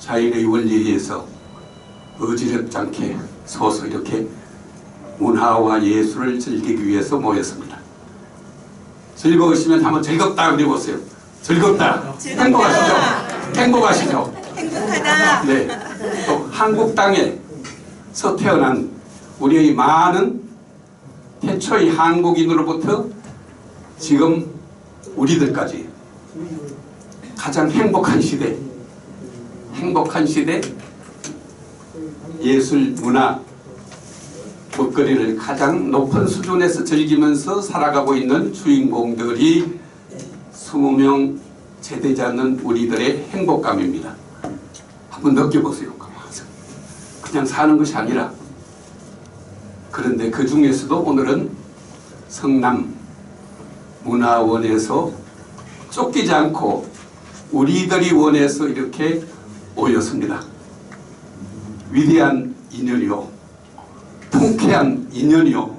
자연의 원리에 의해서 어지럽지 않게 서서 이렇게 문화와 예술을 즐기기 위해서 모였습니다. 즐거우시면 한번 즐겁다 그려보세요. 즐겁다. 행복하시죠? 행복하시죠? 행복하다. 네. 또 한국 땅에서 태어난 우리의 많은 태초의 한국인으로부터 지금 우리들까지 가장 행복한 시대, 예술, 문화, 먹거리를 가장 높은 수준에서 즐기면서 살아가고 있는 주인공들이 20명 채되지 않는 우리들의 행복감입니다. 한번 느껴보세요. 그냥 사는 것이 아니라. 그런데 그 중에서도 오늘은 성남 문화원에서 쫓기지 않고 우리들이 원해서 이렇게 모였습니다. 위대한 인연이요, 통쾌한 인연이요,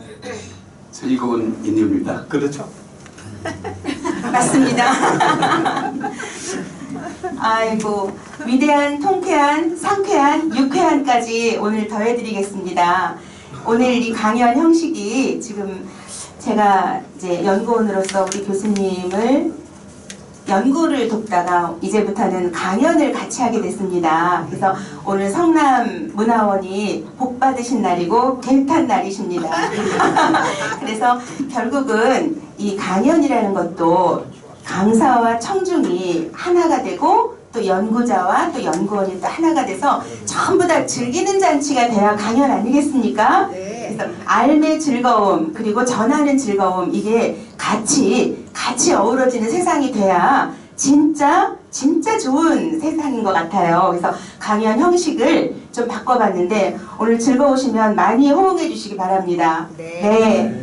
즐거운 인연입니다. 그렇죠? 맞습니다. 아이고, 위대한, 통쾌한, 상쾌한, 유쾌한까지 오늘 더해드리겠습니다. 오늘 이 강연 형식이 지금 제가 이제 연구원으로서 우리 교수님을 연구를 돕다가 이제부터는 강연을 같이 하게 됐습니다. 그래서 오늘 성남문화원이 복 받으신 날이고 개탄 날이십니다. 그래서 결국은 이 강연이라는 것도 강사와 청중이 하나가 되고 또 연구자와 또 연구원이 또 하나가 돼서 전부 다 즐기는 잔치가 돼야 강연 아니겠습니까? 그래서 삶의 즐거움 그리고 전하는 즐거움 이게 같이 어우러지는 세상이 돼야 진짜 좋은 세상인 것 같아요. 그래서 강연 형식을 좀 바꿔봤는데 오늘 즐거우시면 많이 호응해 주시기 바랍니다. 네.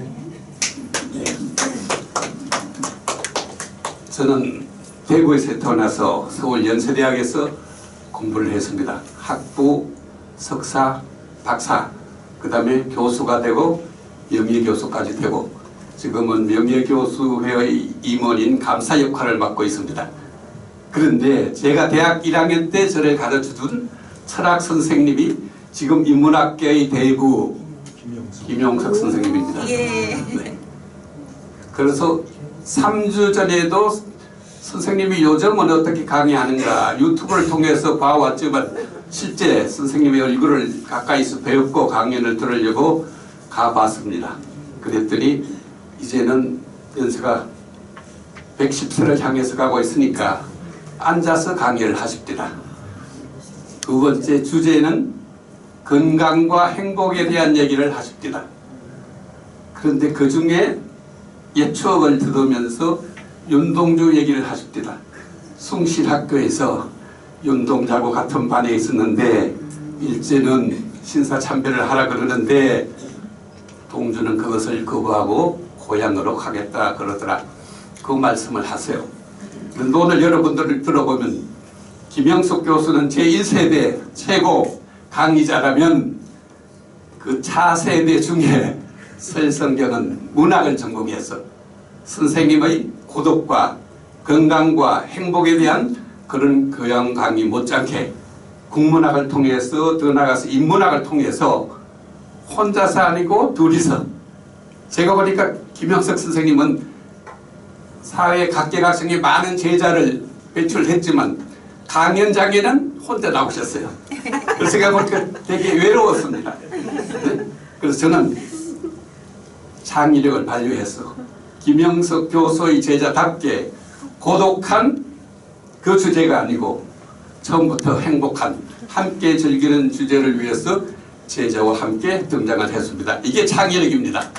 저는 대구에서 태어나서 서울 연세대학에서 공부를 했습니다. 학부, 석사, 박사, 그 다음에 교수가 되고 명예교수까지 되고 지금은 명예교수회의 임원인 감사 역할을 맡고 있습니다. 그런데 제가 대학 1학년 때 저를 가르쳐준 철학 선생님이 지금 인문학계의 대부 김용석 선생님입니다. 네. 그래서 3주 전에도 선생님이 요즘은 어떻게 강의하는가 유튜브를 통해서 봐왔지만 실제 선생님의 얼굴을 가까이서 배웠고 강연을 들으려고 가봤습니다. 그랬더니 이제는 연세가 110세를 향해서 가고 있으니까 앉아서 강의를 하십니다. 두 번째 주제는 건강과 행복에 대한 얘기를 하십니다. 그런데 그 중에 옛 추억을 들으면서 윤동주 얘기를 하십니다. 숭실학교에서 윤동자하고 같은 반에 있었는데 일제는 신사참배를 하라 그러는데 동주는 그것을 거부하고 고향으로 가겠다 그러더라. 그 말씀을 하세요. 그런데 오늘 여러분들을 들어보면 김영숙 교수는 제1세대 최고 강의자라면 그 차세대 중에 설성경은 문학을 전공해서 선생님의 고독과 건강과 행복에 대한 그런 교양 강의 못지않게 국문학을 통해서 더 나아가서 인문학을 통해서 혼자서 아니고 둘이서 제가 보니까 김영석 선생님은 사회 각계각층의 많은 제자를 배출했지만 강연장에는 혼자 나오셨어요. 그래서 제가 보니까 되게 외로웠습니다. 네? 그래서 저는 창의력을 발휘해서 김영석 교수의 제자답게 고독한 그 주제가 아니고 처음부터 행복한 함께 즐기는 주제를 위해서 제자와 함께 등장을 했습니다. 이게 창의력입니다.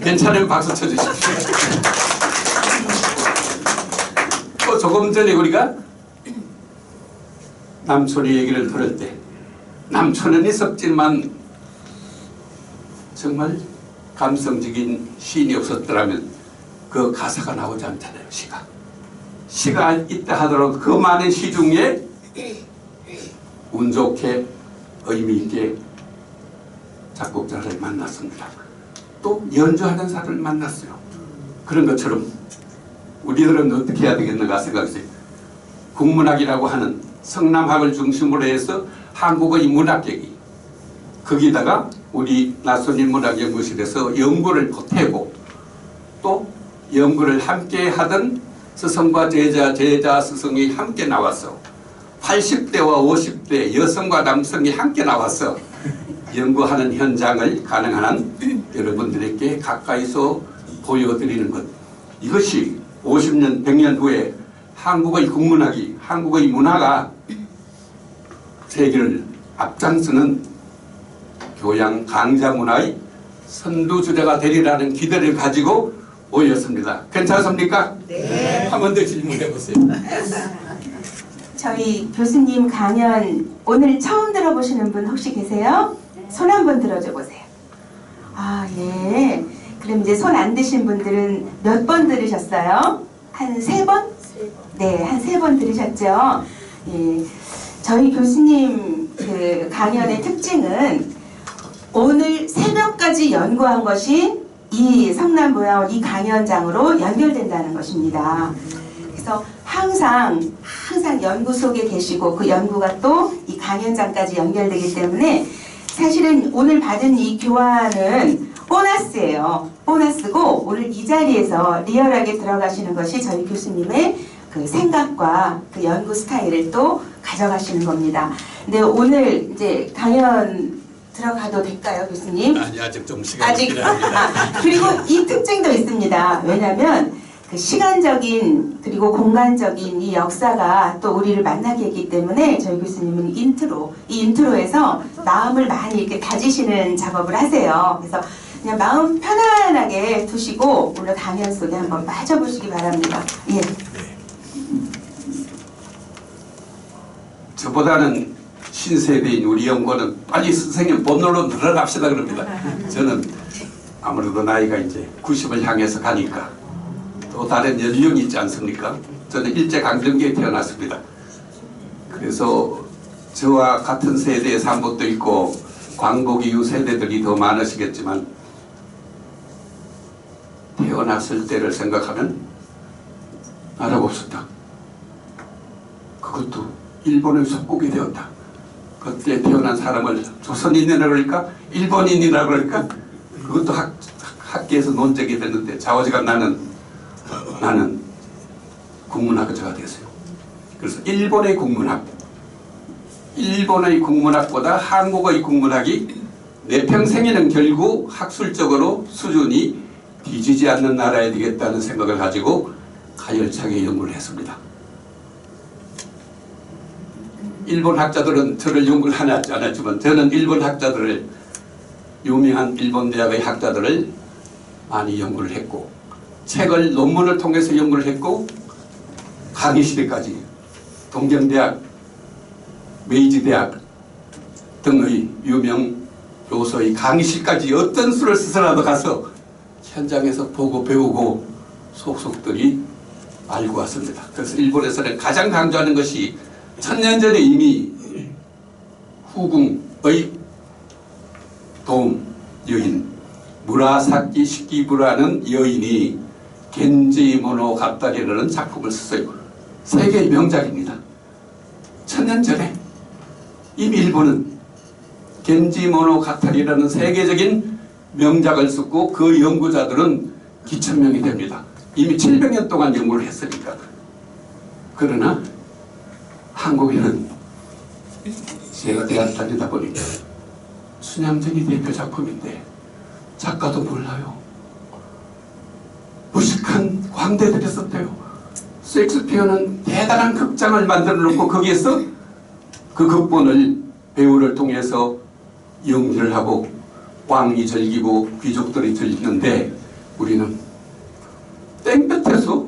괜찮으면 박수 쳐주십시오. 또 조금 전에 우리가 남촌의 얘기를 들을 때 남촌은 있었지만 정말 감성적인 시인이 없었더라면 그 가사가 나오지 않잖아요. 시가 있다 하더라도 그 많은 시 중에 운 좋게 의미 있게 작곡자를 만났습니다. 또 연주하는 사람을 만났어요. 그런 것처럼 우리들은 어떻게 해야 되겠는가 생각했어요. 국문학이라고 하는 성남학을 중심으로 해서 한국의 문학 얘기, 거기다가 우리 나선인 문학연구실에서 연구를 보태고 또 연구를 함께 하던 스승과 제자, 제자 스승이 함께 나와서 80대와 50대 여성과 남성이 함께 나와서 연구하는 현장을 가능한 한 여러분들에게 가까이서 보여드리는 것, 이것이 50년, 100년 후에 한국의 국문학이, 한국의 문화가 세계를 앞장서는 교양 강자 문화의 선두주자가 되리라는 기대를 가지고 모였습니다. 괜찮습니까? 네. 한 번 더 질문해 보세요. 저희 교수님 강연 오늘 처음 들어보시는 분 혹시 계세요? 손 한번 들어줘 보세요. 아, 예. 그럼 이제 손 안 드신 분들은 몇 번 들으셨어요? 한 3번? 네, 한 3번 들으셨죠? 예. 저희 교수님 그 강연의 특징은 오늘 새벽까지 연구한 것이 이 성남보야원 이 강연장으로 연결된다는 것입니다. 그래서 항상 연구 속에 계시고 그 연구가 또 이 강연장까지 연결되기 때문에 사실은 오늘 받은 이 교환은 보너스예요. 보너스고 오늘 이 자리에서 리얼하게 들어가시는 것이 저희 교수님의 그 생각과 그 연구 스타일을 또 가져가시는 겁니다. 근데 오늘 이제 강연 들어가도 될까요, 교수님? 아니, 아직 좀 시간이 아직 필요합니다. 그리고 이 특징도 있습니다. 왜냐하면 그 시간적인 그리고 공간적인 이 역사가 또 우리를 만나게 했기 때문에 저희 교수님은 이 인트로에서 마음을 많이 이렇게 다지시는 작업을 하세요. 그래서 그냥 마음 편안하게 두시고 오늘 강연 속에 한번 빠져보시기 바랍니다. 예. 저보다는 신세대인 우리 연구는 빨리 선생님 본론로 들어갑시다 그럽니다. 저는 아무래도 나이가 이제 90을 향해서 가니까 또 다른 연령이 있지 않습니까? 저는 일제강점기에 태어났습니다. 그래서 저와 같은 세대의 산모도 있고 광복 이후 세대들이 더 많으시겠지만 태어났을 때를 생각하면 나라가 없었다. 그것도 일본의 속국이 되었다. 그때 태어난 사람을 조선인이라 그럴까? 일본인이라 그럴까? 그것도 학계에서 논쟁이 됐는데 좌우지간 나는 국문학자가 되었어요. 그래서 일본의 국문학보다 한국의 국문학이 내 평생에는 결국 학술적으로 수준이 뒤지지 않는 나라야 되겠다는 생각을 가지고 가열차게 연구를 했습니다. 일본 학자들은 저를 연구를 하지 않았지만 저는 일본 학자들을, 유명한 일본 대학의 학자들을 많이 연구를 했고 책을, 논문을 통해서 연구를 했고 강의실에까지 동경대학, 메이지대학 등의 유명 교수의 강의실까지 어떤 수를 쓰서라도 가서 현장에서 보고 배우고 속속들이 알고 왔습니다. 그래서 일본에서는 가장 강조하는 것이 1000년 전에 이미 후궁의 도움 여인 무라사키 시키부라는 여인이 겐지 모노가타리라는 작품을 썼어요. 세계의 명작입니다. 1000년 전에 이미 일본은 겐지 모노가타리라는 세계적인 명작을 썼고 그 연구자들은 기천명이 됩니다. 이미 700년 동안 연구를 했으니까. 그러나 한국에는 제가 대학 다니다 보니까 춘향전이 대표 작품인데 작가도 몰라요. 무식한 광대들이 썼대요. 셰익스피어는 대단한 극장을 만들어 놓고 거기에서 그 극본을 배우를 통해서 연기를 하고 왕이 즐기고 귀족들이 즐기는데 우리는 땡볕에서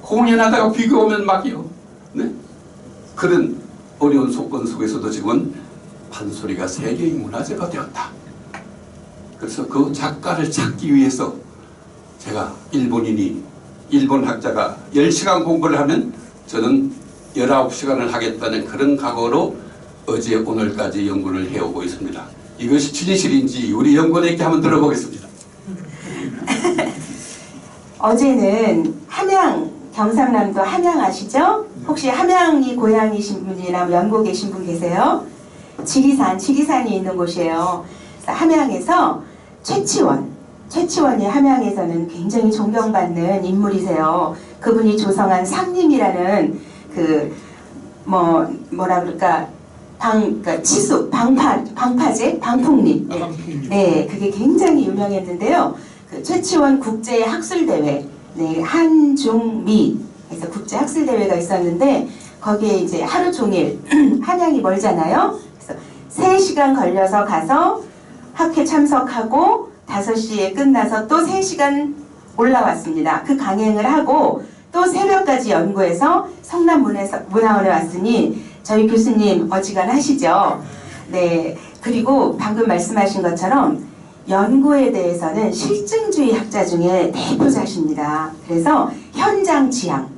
공연하다가 비가 오면 막이요. 네? 그런 어려운 조건 속에서도 지금 판소리가 세계의 문화재가 되었다. 그래서 그 작가를 찾기 위해서 제가 일본 학자가 10시간 공부를 하면 저는 19시간을 하겠다는 그런 각오로 어제 오늘까지 연구를 해오고 있습니다. 이것이 진실인지 우리 연구원에게 한번 들어보겠습니다. 어제는 함양 경상남도 함양 아시죠? 혹시 함양이 고향이신 분이나 연고 계신 분 계세요? 지리산이 있는 곳이에요. 함양에서 최치원이 함양에서는 굉장히 존경받는 인물이세요. 그분이 조성한 상림이라는 뭐라 그럴까 그러니까 치수 방파제 방풍림 네 그게 굉장히 유명했는데요. 그 최치원 국제 학술 대회 네 한중미 해서 국제 학술 대회가 있었는데 거기에 이제 하루 종일 한양이 멀잖아요. 그래서 3시간 걸려서 가서 학회 참석하고 5시에 끝나서 또 3시간 올라왔습니다. 그 강행을 하고 또 새벽까지 연구해서 성남문화원에 왔으니 저희 교수님 어지간하시죠. 네, 그리고 방금 말씀하신 것처럼 연구에 대해서는 실증주의 학자 중에 대표자십니다. 그래서 현장 지향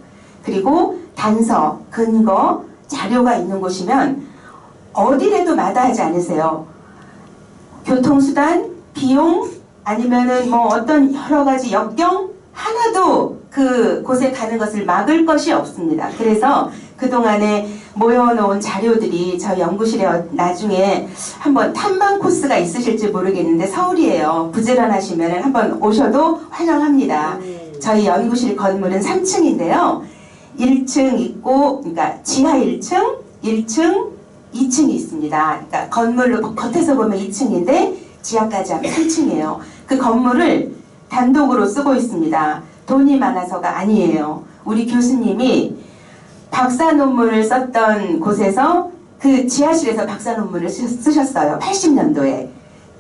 그리고 단서, 근거, 자료가 있는 곳이면 어디라도 마다하지 않으세요. 교통수단, 비용 아니면은 뭐 어떤 여러 가지 역경 하나도 그 곳에 가는 것을 막을 것이 없습니다. 그래서 그동안에 모여놓은 자료들이 저희 연구실에 나중에 한번 탐방 코스가 있으실지 모르겠는데 서울이에요. 부지런하시면 한번 오셔도 환영합니다. 저희 연구실 건물은 3층인데요. 1층 있고 그러니까 지하 1층, 1층, 2층이 있습니다. 그러니까 건물로 겉에서 보면 2층인데 지하까지 하면 3층이에요. 그 건물을 단독으로 쓰고 있습니다. 돈이 많아서가 아니에요. 우리 교수님이 박사 논문을 썼던 곳에서 그 지하실에서 박사 논문을 쓰셨어요. 80년도에.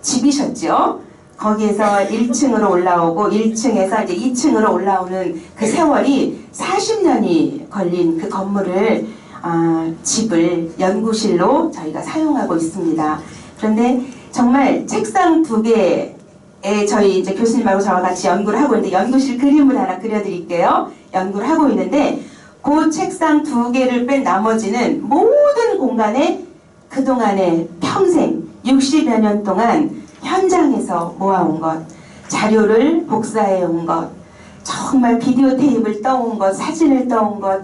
집이셨죠. 거기에서 1층으로 올라오고 1층에서 이제 2층으로 올라오는 그 세월이 40년이 걸린 그 건물을 집을 연구실로 저희가 사용하고 있습니다. 그런데 정말 책상 2개에 저희 이제 교수님하고 저와 같이 연구를 하고 있는데 연구실 그림을 하나 그려드릴게요. 연구를 하고 있는데 그 책상 2개를 뺀 나머지는 모든 공간에 그동안에 평생 60여 년 동안 현장에서 모아온 것, 자료를 복사해온 것, 정말 비디오 테이프를 떠온 것, 사진을 떠온 것,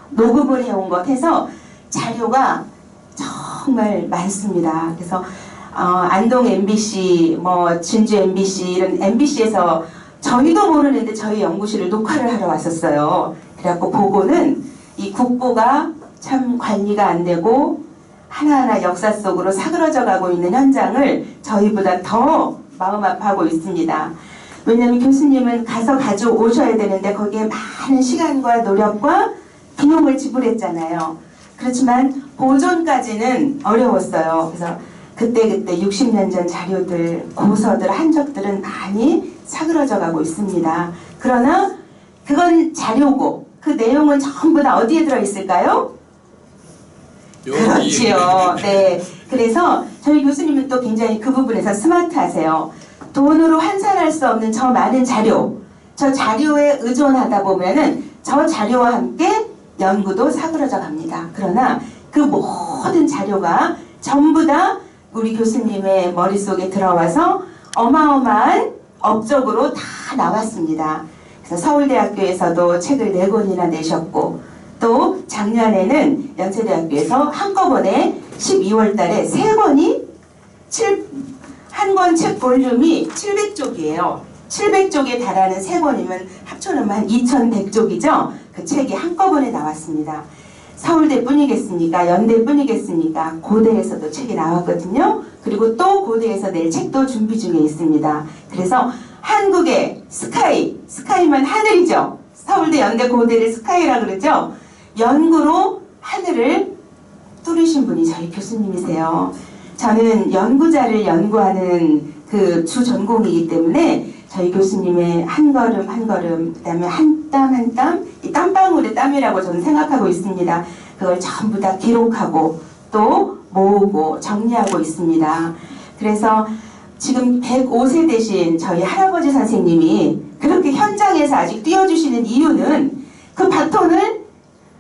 녹음을 해온 것 해서 자료가 정말 많습니다. 그래서 안동 MBC, 뭐 진주 MBC 이런 MBC에서 저희도 모르는데 저희 연구실을 녹화를 하러 왔었어요. 그래갖고 보고는 이 국보가 참 관리가 안 되고 하나하나 역사 속으로 사그러져 가고 있는 현장을 저희보다 더 마음 아파하고 있습니다. 왜냐하면 교수님은 가서 가져오셔야 되는데 거기에 많은 시간과 노력과 비용을 지불했잖아요. 그렇지만 보존까지는 어려웠어요. 그래서 그때 60년 전 자료들, 고서들, 한적들은 많이 사그러져 가고 있습니다. 그러나 그건 자료고 그 내용은 전부 다 어디에 들어있을까요? 그렇지요. 네. 그래서 저희 교수님은 또 굉장히 그 부분에서 스마트하세요. 돈으로 환산할 수 없는 저 많은 자료, 저 자료에 의존하다 보면은 저 자료와 함께 연구도 사그러져 갑니다. 그러나 그 모든 자료가 전부 다 우리 교수님의 머릿속에 들어와서 어마어마한 업적으로 다 나왔습니다. 그래서 서울대학교에서도 책을 4권이나 내셨고 또 작년에는 연세대학교에서 한꺼번에 12월 달에 3권이 한 권 책 볼륨이 700쪽이에요. 700쪽에 달하는 3권이면 합쳐놓으면 한 2100쪽이죠. 그 책이 한꺼번에 나왔습니다. 서울대뿐이겠습니까? 연대뿐이겠습니까? 고대에서도 책이 나왔거든요. 그리고 또 고대에서 낼 책도 준비 중에 있습니다. 그래서 한국의 스카이면 하늘이죠. 서울대, 연대, 고대를 스카이라고 그러죠. 연구로 하늘을 뚫으신 분이 저희 교수님이세요. 저는 연구자를 연구하는 그 주 전공이기 때문에 저희 교수님의 한 걸음 한 걸음, 그 다음에 한 땀 한 땀, 이 땀방울의 땀이라고 저는 생각하고 있습니다. 그걸 전부 다 기록하고 또 모으고 정리하고 있습니다. 그래서 지금 105세 되신 저희 할아버지 선생님이 그렇게 현장에서 아직 뛰어주시는 이유는 그 바톤을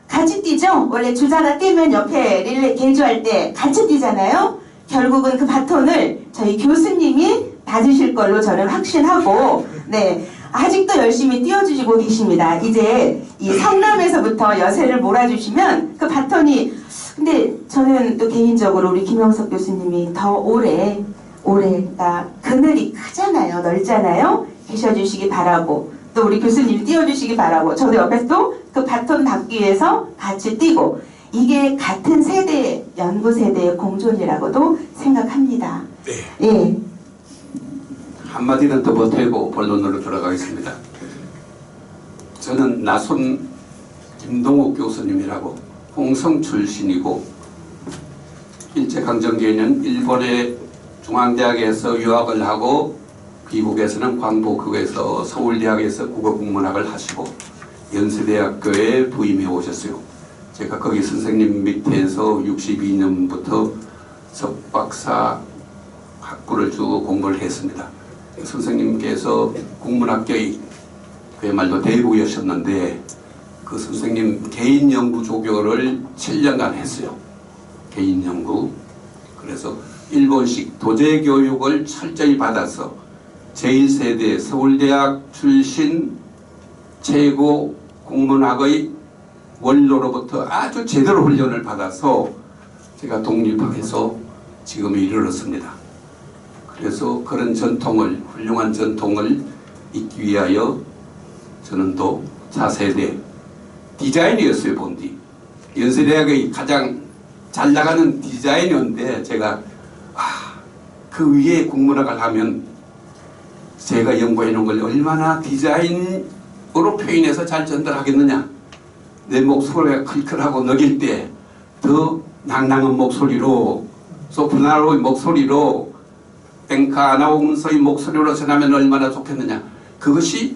같이 뛰죠? 원래 주자가 뛰면 옆에 릴레이 개주할 때 같이 뛰잖아요? 결국은 그 바톤을 저희 교수님이 받으실 걸로 저는 확신하고, 네. 아직도 열심히 띄워주시고 계십니다. 이제 이 성남에서부터 여세를 몰아주시면 그 바톤이, 근데 저는 또 개인적으로 우리 김영석 교수님이 더 올해가 그늘이 크잖아요. 넓잖아요. 계셔주시기 바라고, 또 우리 교수님 띄워주시기 바라고, 저도 옆에서 또 그 바톤 닿기 위해서 같이 뛰고, 이게 같은 세대, 연구 세대의 공존이라고도 생각합니다. 네. 예. 한마디는 더 보태고 본론으로 들어가겠습니다. 저는 나손 김동욱 교수님이라고 홍성 출신이고, 일제강점기에는 일본의 중앙대학에서 유학을 하고 미국에서는 광복국에서 서울대학에서 국어국문학을 하시고 연세대학교에 부임해 오셨어요. 제가 거기 선생님 밑에서 62년부터 석박사 학부를 쭉 공부를 했습니다. 선생님께서 국문학교의 그야말로 대부였셨는데 그 선생님 개인 연구 조교를 7년간 했어요. 개인 연구. 그래서 일본식 도제 교육을 철저히 받아서 제1세대 서울대학 출신 최고 국문학의 원로로부터 아주 제대로 훈련을 받아서 제가 독립학에서 지금에 이르렀습니다. 그래서 그런 전통을, 훌륭한 전통을 잇기 위하여 저는 또 차세대 디자인이었어요. 본디 연세대학의 가장 잘 나가는 디자인이었는데, 제가 그 위에 국문학을 하면 제가 연구해 놓은 걸 얼마나 디자인으로 표현해서 잘 전달하겠느냐. 내 목소리가 클클하고 느낄 때 더 낭낭한 목소리로, 소프라노의 목소리로, 앵커 아나운서의 목소리로 전하면 얼마나 좋겠느냐. 그것이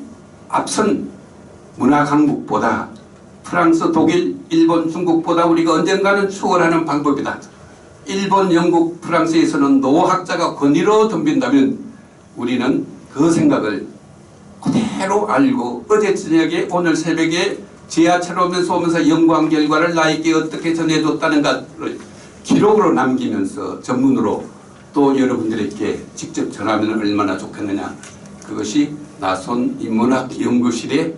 앞선 문학 강국보다, 프랑스, 독일, 일본, 중국보다 우리가 언젠가는 추월하는 방법이다. 일본, 영국, 프랑스에서는 노학자가 권위로 덤빈다면 우리는 그 생각을 그대로 알고 어제 저녁에 오늘 새벽에 지하철 오면서 연구한 결과를 나에게 어떻게 전해줬다는가를 기록으로 남기면서 전문으로 또 여러분들에게 직접 전하면 얼마나 좋겠느냐. 그것이 나손 인문학 연구실의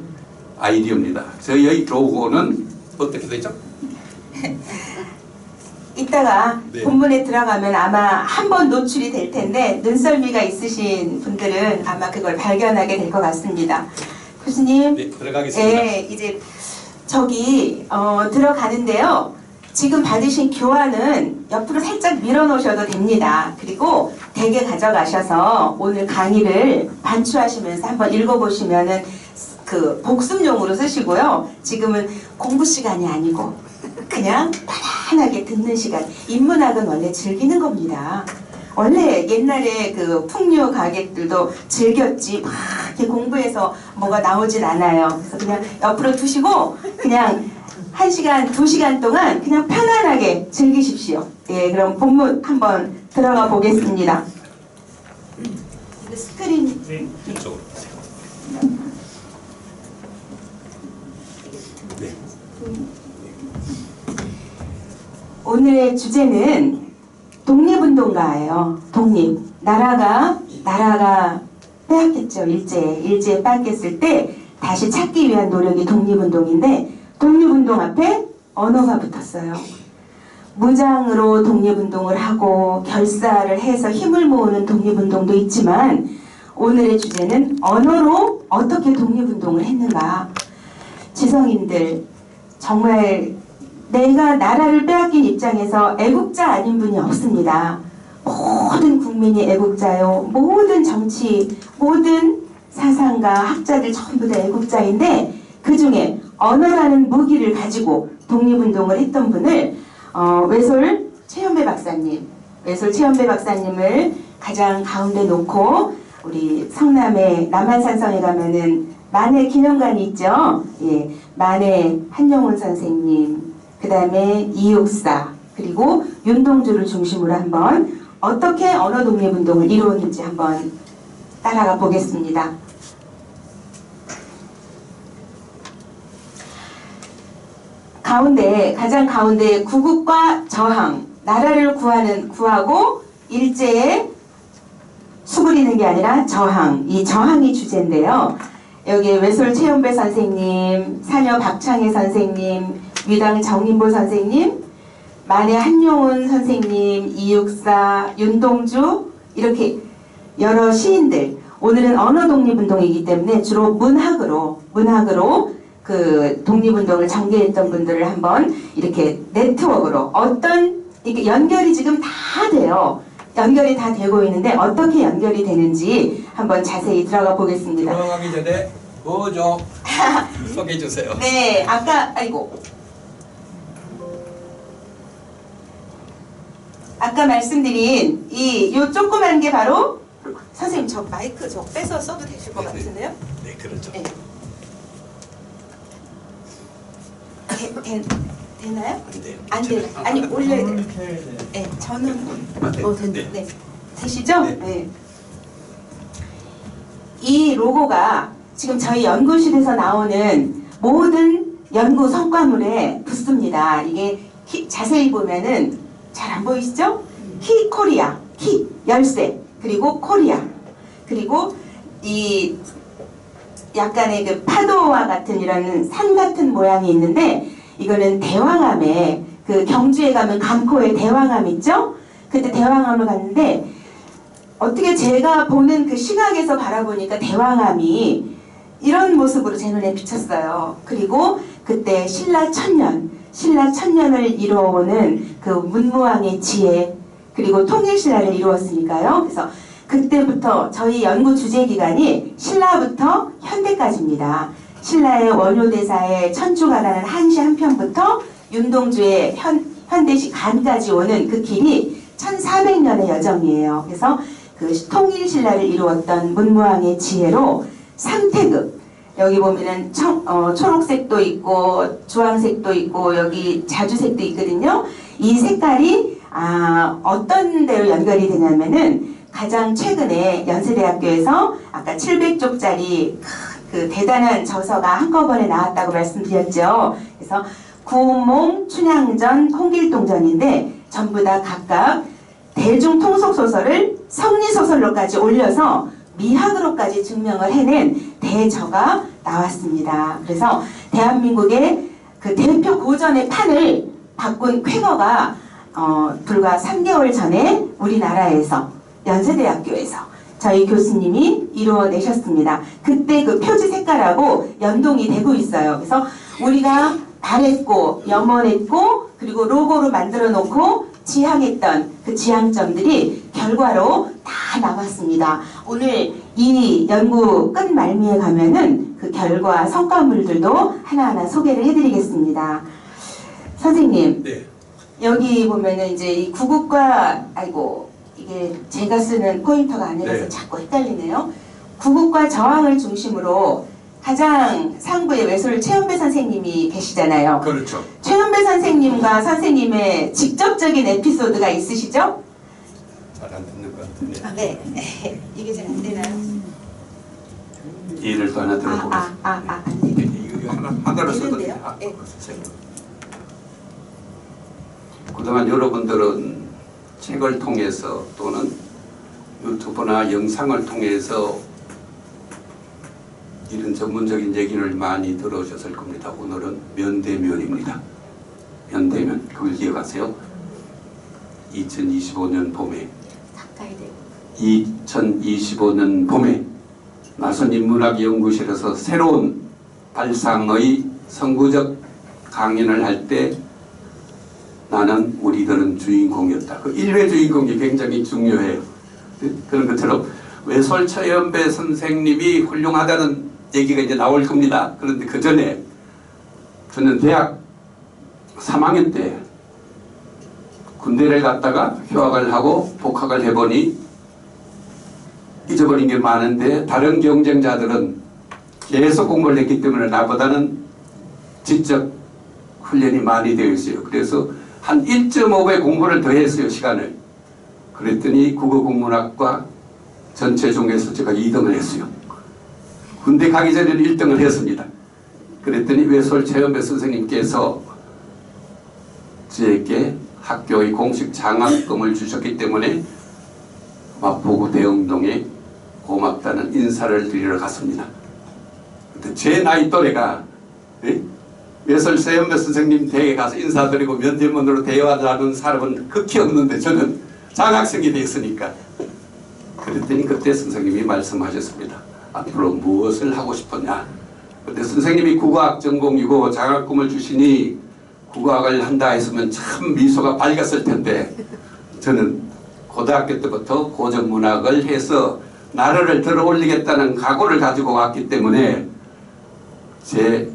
아이디어입니다. 저희 로고는 어떻게 되죠? 이따가 네. 본문에 들어가면 아마 한 번 노출이 될 텐데 눈썰미가 있으신 분들은 아마 그걸 발견하게 될 것 같습니다. 교수님, 네, 들어가겠습니다. 네, 이제 저기 들어가는데요. 지금 받으신 교환은 옆으로 살짝 밀어놓으셔도 됩니다. 그리고 댁에 가져가셔서 오늘 강의를 반추하시면서 한번 읽어보시면은 그 복습용으로 쓰시고요. 지금은 공부 시간이 아니고 그냥 편안하게 듣는 시간. 인문학은 원래 즐기는 겁니다. 원래 옛날에 그 풍류 가객들도 즐겼지 막 이렇게 공부해서 뭐가 나오진 않아요. 그래서 그냥 옆으로 두시고 그냥 1시간, 2시간 동안 그냥 편안하게 즐기십시오. 예, 그럼 본문 한번 들어가 보겠습니다. 이거 스크린 이쪽으로 보세요. 네. 오늘의 주제는 독립운동가예요. 독립. 나라가 빼앗겼죠. 일제에 빼앗겼을 때 다시 찾기 위한 노력이 독립운동인데, 독립운동 앞에 언어가 붙었어요. 무장으로 독립운동을 하고 결사를 해서 힘을 모으는 독립운동도 있지만, 오늘의 주제는 언어로 어떻게 독립운동을 했는가. 지성인들, 정말 내가 나라를 빼앗긴 입장에서 애국자 아닌 분이 없습니다. 모든 국민이 애국자요. 모든 정치, 모든 사상가, 학자들 전부 다 애국자인데, 그 중에 언어라는 무기를 가지고 독립운동을 했던 분을 외솔 최연배 박사님을 가장 가운데 놓고, 우리 성남의 남한산성에 가면은 만해 기념관이 있죠. 예, 만해 한용운 선생님, 그 다음에 이육사, 그리고 윤동주를 중심으로 한번 어떻게 언어 독립운동을 이루었는지 한번 따라가 보겠습니다. 가장 가운데 구국과 저항, 나라를 구하고 일제에 수그리는 게 아니라 저항, 이 저항이 주제인데요. 여기 외솔 최연배 선생님, 사녀 박창희 선생님, 위당 정인보 선생님, 만해 한용운 선생님, 이육사, 윤동주 이렇게 여러 시인들. 오늘은 언어 독립운동이기 때문에 주로 문학으로 그 독립운동을 전개했던 분들을 한번 이렇게 네트워크로 어떤 이게 연결이 지금 다 돼요. 연결이 다 되고 있는데 어떻게 연결이 되는지 한번 자세히 들어가 보겠습니다. 들어가기 전에 뭐죠? 소개해 주세요. 네, 아까 말씀드린 요 조그만 게 바로 선생님 저 마이크 저 빼서 써도 되실 것 같은데요? 네, 그렇죠. 네. 되나요? 안 돼요. 안 돼요. 아니 올려야 돼요. 네. 네, 저는 네. 네. 되시죠? 네. 네. 이 로고가 지금 저희 연구실에서 나오는 모든 연구 성과물에 붙습니다. 이게 자세히 보면은 잘 안 보이시죠? 키 코리아, 키 열쇠, 그리고 코리아, 그리고 이 약간의 그 파도와 같은 이런 산 같은 모양이 있는데 이거는 대왕암에 그 경주에 가면 감코에 대왕암 있죠? 그때 대왕암을 갔는데 어떻게 제가 보는 그 시각에서 바라보니까 대왕암이 이런 모습으로 제 눈에 비쳤어요. 그리고 그때 신라 천년을 이루어오는 그 문무왕의 지혜 그리고 통일신라를 이루었으니까요. 그래서 그때부터 저희 연구 주제 기간이 신라부터 현대까지입니다. 신라의 원효대사의 천주가라는 한시 한편부터 윤동주의 현대시 간까지 오는 그 길이 1400년의 여정이에요. 그래서 그 통일신라를 이루었던 문무왕의 지혜로 삼태급 여기 보면은 초록색도 있고 주황색도 있고 여기 자주색도 있거든요. 이 색깔이 어떤 데로 연결이 되냐면은 가장 최근에 연세대학교에서 아까 700쪽짜리 그 대단한 저서가 한꺼번에 나왔다고 말씀드렸죠. 그래서 구몽, 춘향전, 홍길동전인데 전부 다 각각 대중통속소설을 성리소설로까지 올려서 미학으로까지 증명을 해낸 대저가 나왔습니다. 그래서 대한민국의 그 대표 고전의 판을 바꾼 쾌거가 불과 3개월 전에 우리나라에서 연세대학교에서 저희 교수님이 이루어내셨습니다. 그때 그 표지 색깔하고 연동이 되고 있어요. 그래서 우리가 바랬고 염원했고 그리고 로고로 만들어 놓고 지향했던 그 지향점들이 결과로 다 나왔습니다. 오늘 이 연구 끝 말미에 가면은 그 결과 성과물들도 하나하나 소개를 해드리겠습니다. 선생님, 네. 여기 보면은 이제 이 구국과 이게 제가 쓰는 포인터가 아니라서 네. 자꾸 헷갈리네요. 구국과 저항을 중심으로 가장 상부에 외솔 최연배 선생님이 계시잖아요. 그렇죠. 최연배 선생님과 선생님의 직접적인 에피소드가 있으시죠? 잘 안 듣는 것 같은데. 네. 이게 잘 안 되나요? 예를 또 하나 들어보겠습니다. 안 돼요. 이거 하나로 써도 되는데요? 돼요. 네. 그동안 여러분들은 책을 통해서 또는 유튜브나 영상을 통해서 이런 전문적인 얘기를 많이 들어오셨을 겁니다. 오늘은 면대면입니다. 면대면, 그걸 기억하세요? 2025년 봄에 가까이 대고. 2025년 봄에 나선인문학연구실에서 새로운 발상의 선구적 강연을 할 때 나는 우리들은 주인공이었다. 그 1회 주인공이 굉장히 중요해요. 그런 것처럼 외솔 최연배 선생님이 훌륭하다는 얘기가 이제 나올 겁니다. 그런데 그 전에 저는 대학 3학년 때 군대를 갔다가 휴학을 하고 복학을 해보니 잊어버린 게 많은데 다른 경쟁자들은 계속 공부를 했기 때문에 나보다는 지적 훈련이 많이 되어 있어요. 그래서 한 1.5배 공부를 더 했어요, 시간을. 그랬더니 국어국문학과 전체 중에서 제가 2등을 했어요. 군대 가기 전에는 1등을 했습니다. 그랬더니 외솔 최연배 선생님께서 저에게 학교의 공식 장학금을 주셨기 때문에 마포구 대흥동에 고맙다는 인사를 드리러 갔습니다. 제 나이 또래가 예? 외솔 세연배 선생님 댁에 가서 인사드리고 면대면으로 대화하는 사람은 극히 없는데 저는 장학생이 됐으니까. 그랬더니 그때 선생님이 말씀하셨습니다. 앞으로 무엇을 하고 싶었냐. 그때 선생님이 국어학 전공이고 장학금을 주시니 국어학을 한다 했으면 참 미소가 밝았을 텐데 저는 고등학교 때부터 고전문학을 해서 나라를 들어 올리겠다는 각오를 가지고 왔기 때문에 제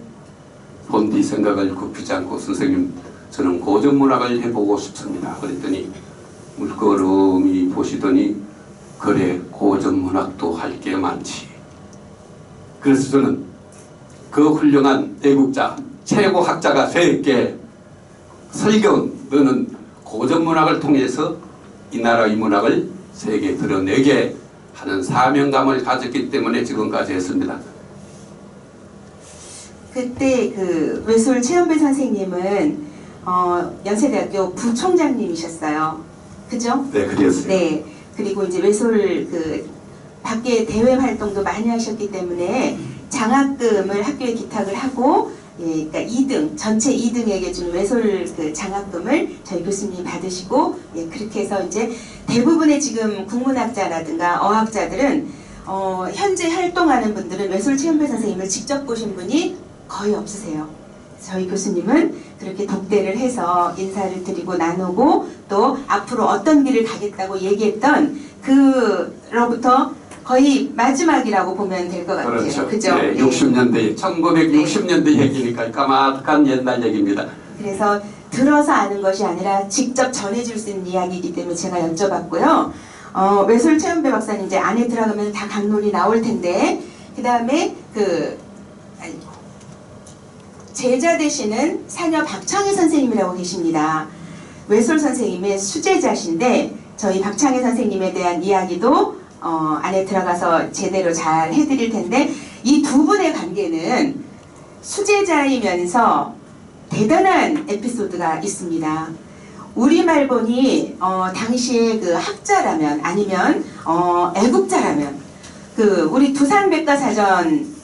본디 생각을 굽히지 않고 선생님 저는 고전문학을 해보고 싶습니다. 그랬더니 물끄러미 보시더니 그래 고전문학도 할 게 많지. 그래서 저는 그 훌륭한 애국자 최고 학자가 되게 설경 너는 고전문학을 통해서 이 나라 이 문학을 세계에 드러내게 하는 사명감을 가졌기 때문에 지금까지 했습니다. 그때 그 외솔 최연배 선생님은 연세대학교 부총장님이셨어요. 그죠? 네, 그랬어요. 네. 그리고 이제 외솔 그 밖에 대외 활동도 많이 하셨기 때문에 장학금을 학교에 기탁을 하고 예, 그러니까 2등 전체 2등에게 주는 외솔 그 장학금을 저희 교수님이 받으시고 예, 그렇게 해서 이제 대부분의 지금 국문학자라든가 어학자들은 현재 활동하는 분들은 외솔 최연배 선생님을 직접 보신 분이 거의 없으세요. 저희 교수님은 그렇게 독대를 해서 인사를 드리고 나누고 또 앞으로 어떤 길을 가겠다고 얘기했던 그로부터 거의 마지막이라고 보면 될 것 같아요. 그렇죠. 그죠? 네, 네. 60년대, 1960년대 얘기니까 까마득한 옛날 얘기입니다. 그래서 들어서 아는 것이 아니라 직접 전해줄 수 있는 이야기이기 때문에 제가 여쭤봤고요. 외솔 최연배 박사님 이제 안에 들어가면 다 강론이 나올 텐데 그 다음에 제자 되시는 사녀 박창희 선생님이라고 계십니다. 외솔 선생님의 수제자신데 저희 박창희 선생님에 대한 이야기도 안에 들어가서 제대로 잘 해드릴 텐데 이 두 분의 관계는 수제자이면서 대단한 에피소드가 있습니다. 우리말본이 당시에 그 학자라면 아니면 애국자라면 그 우리 두산백과사전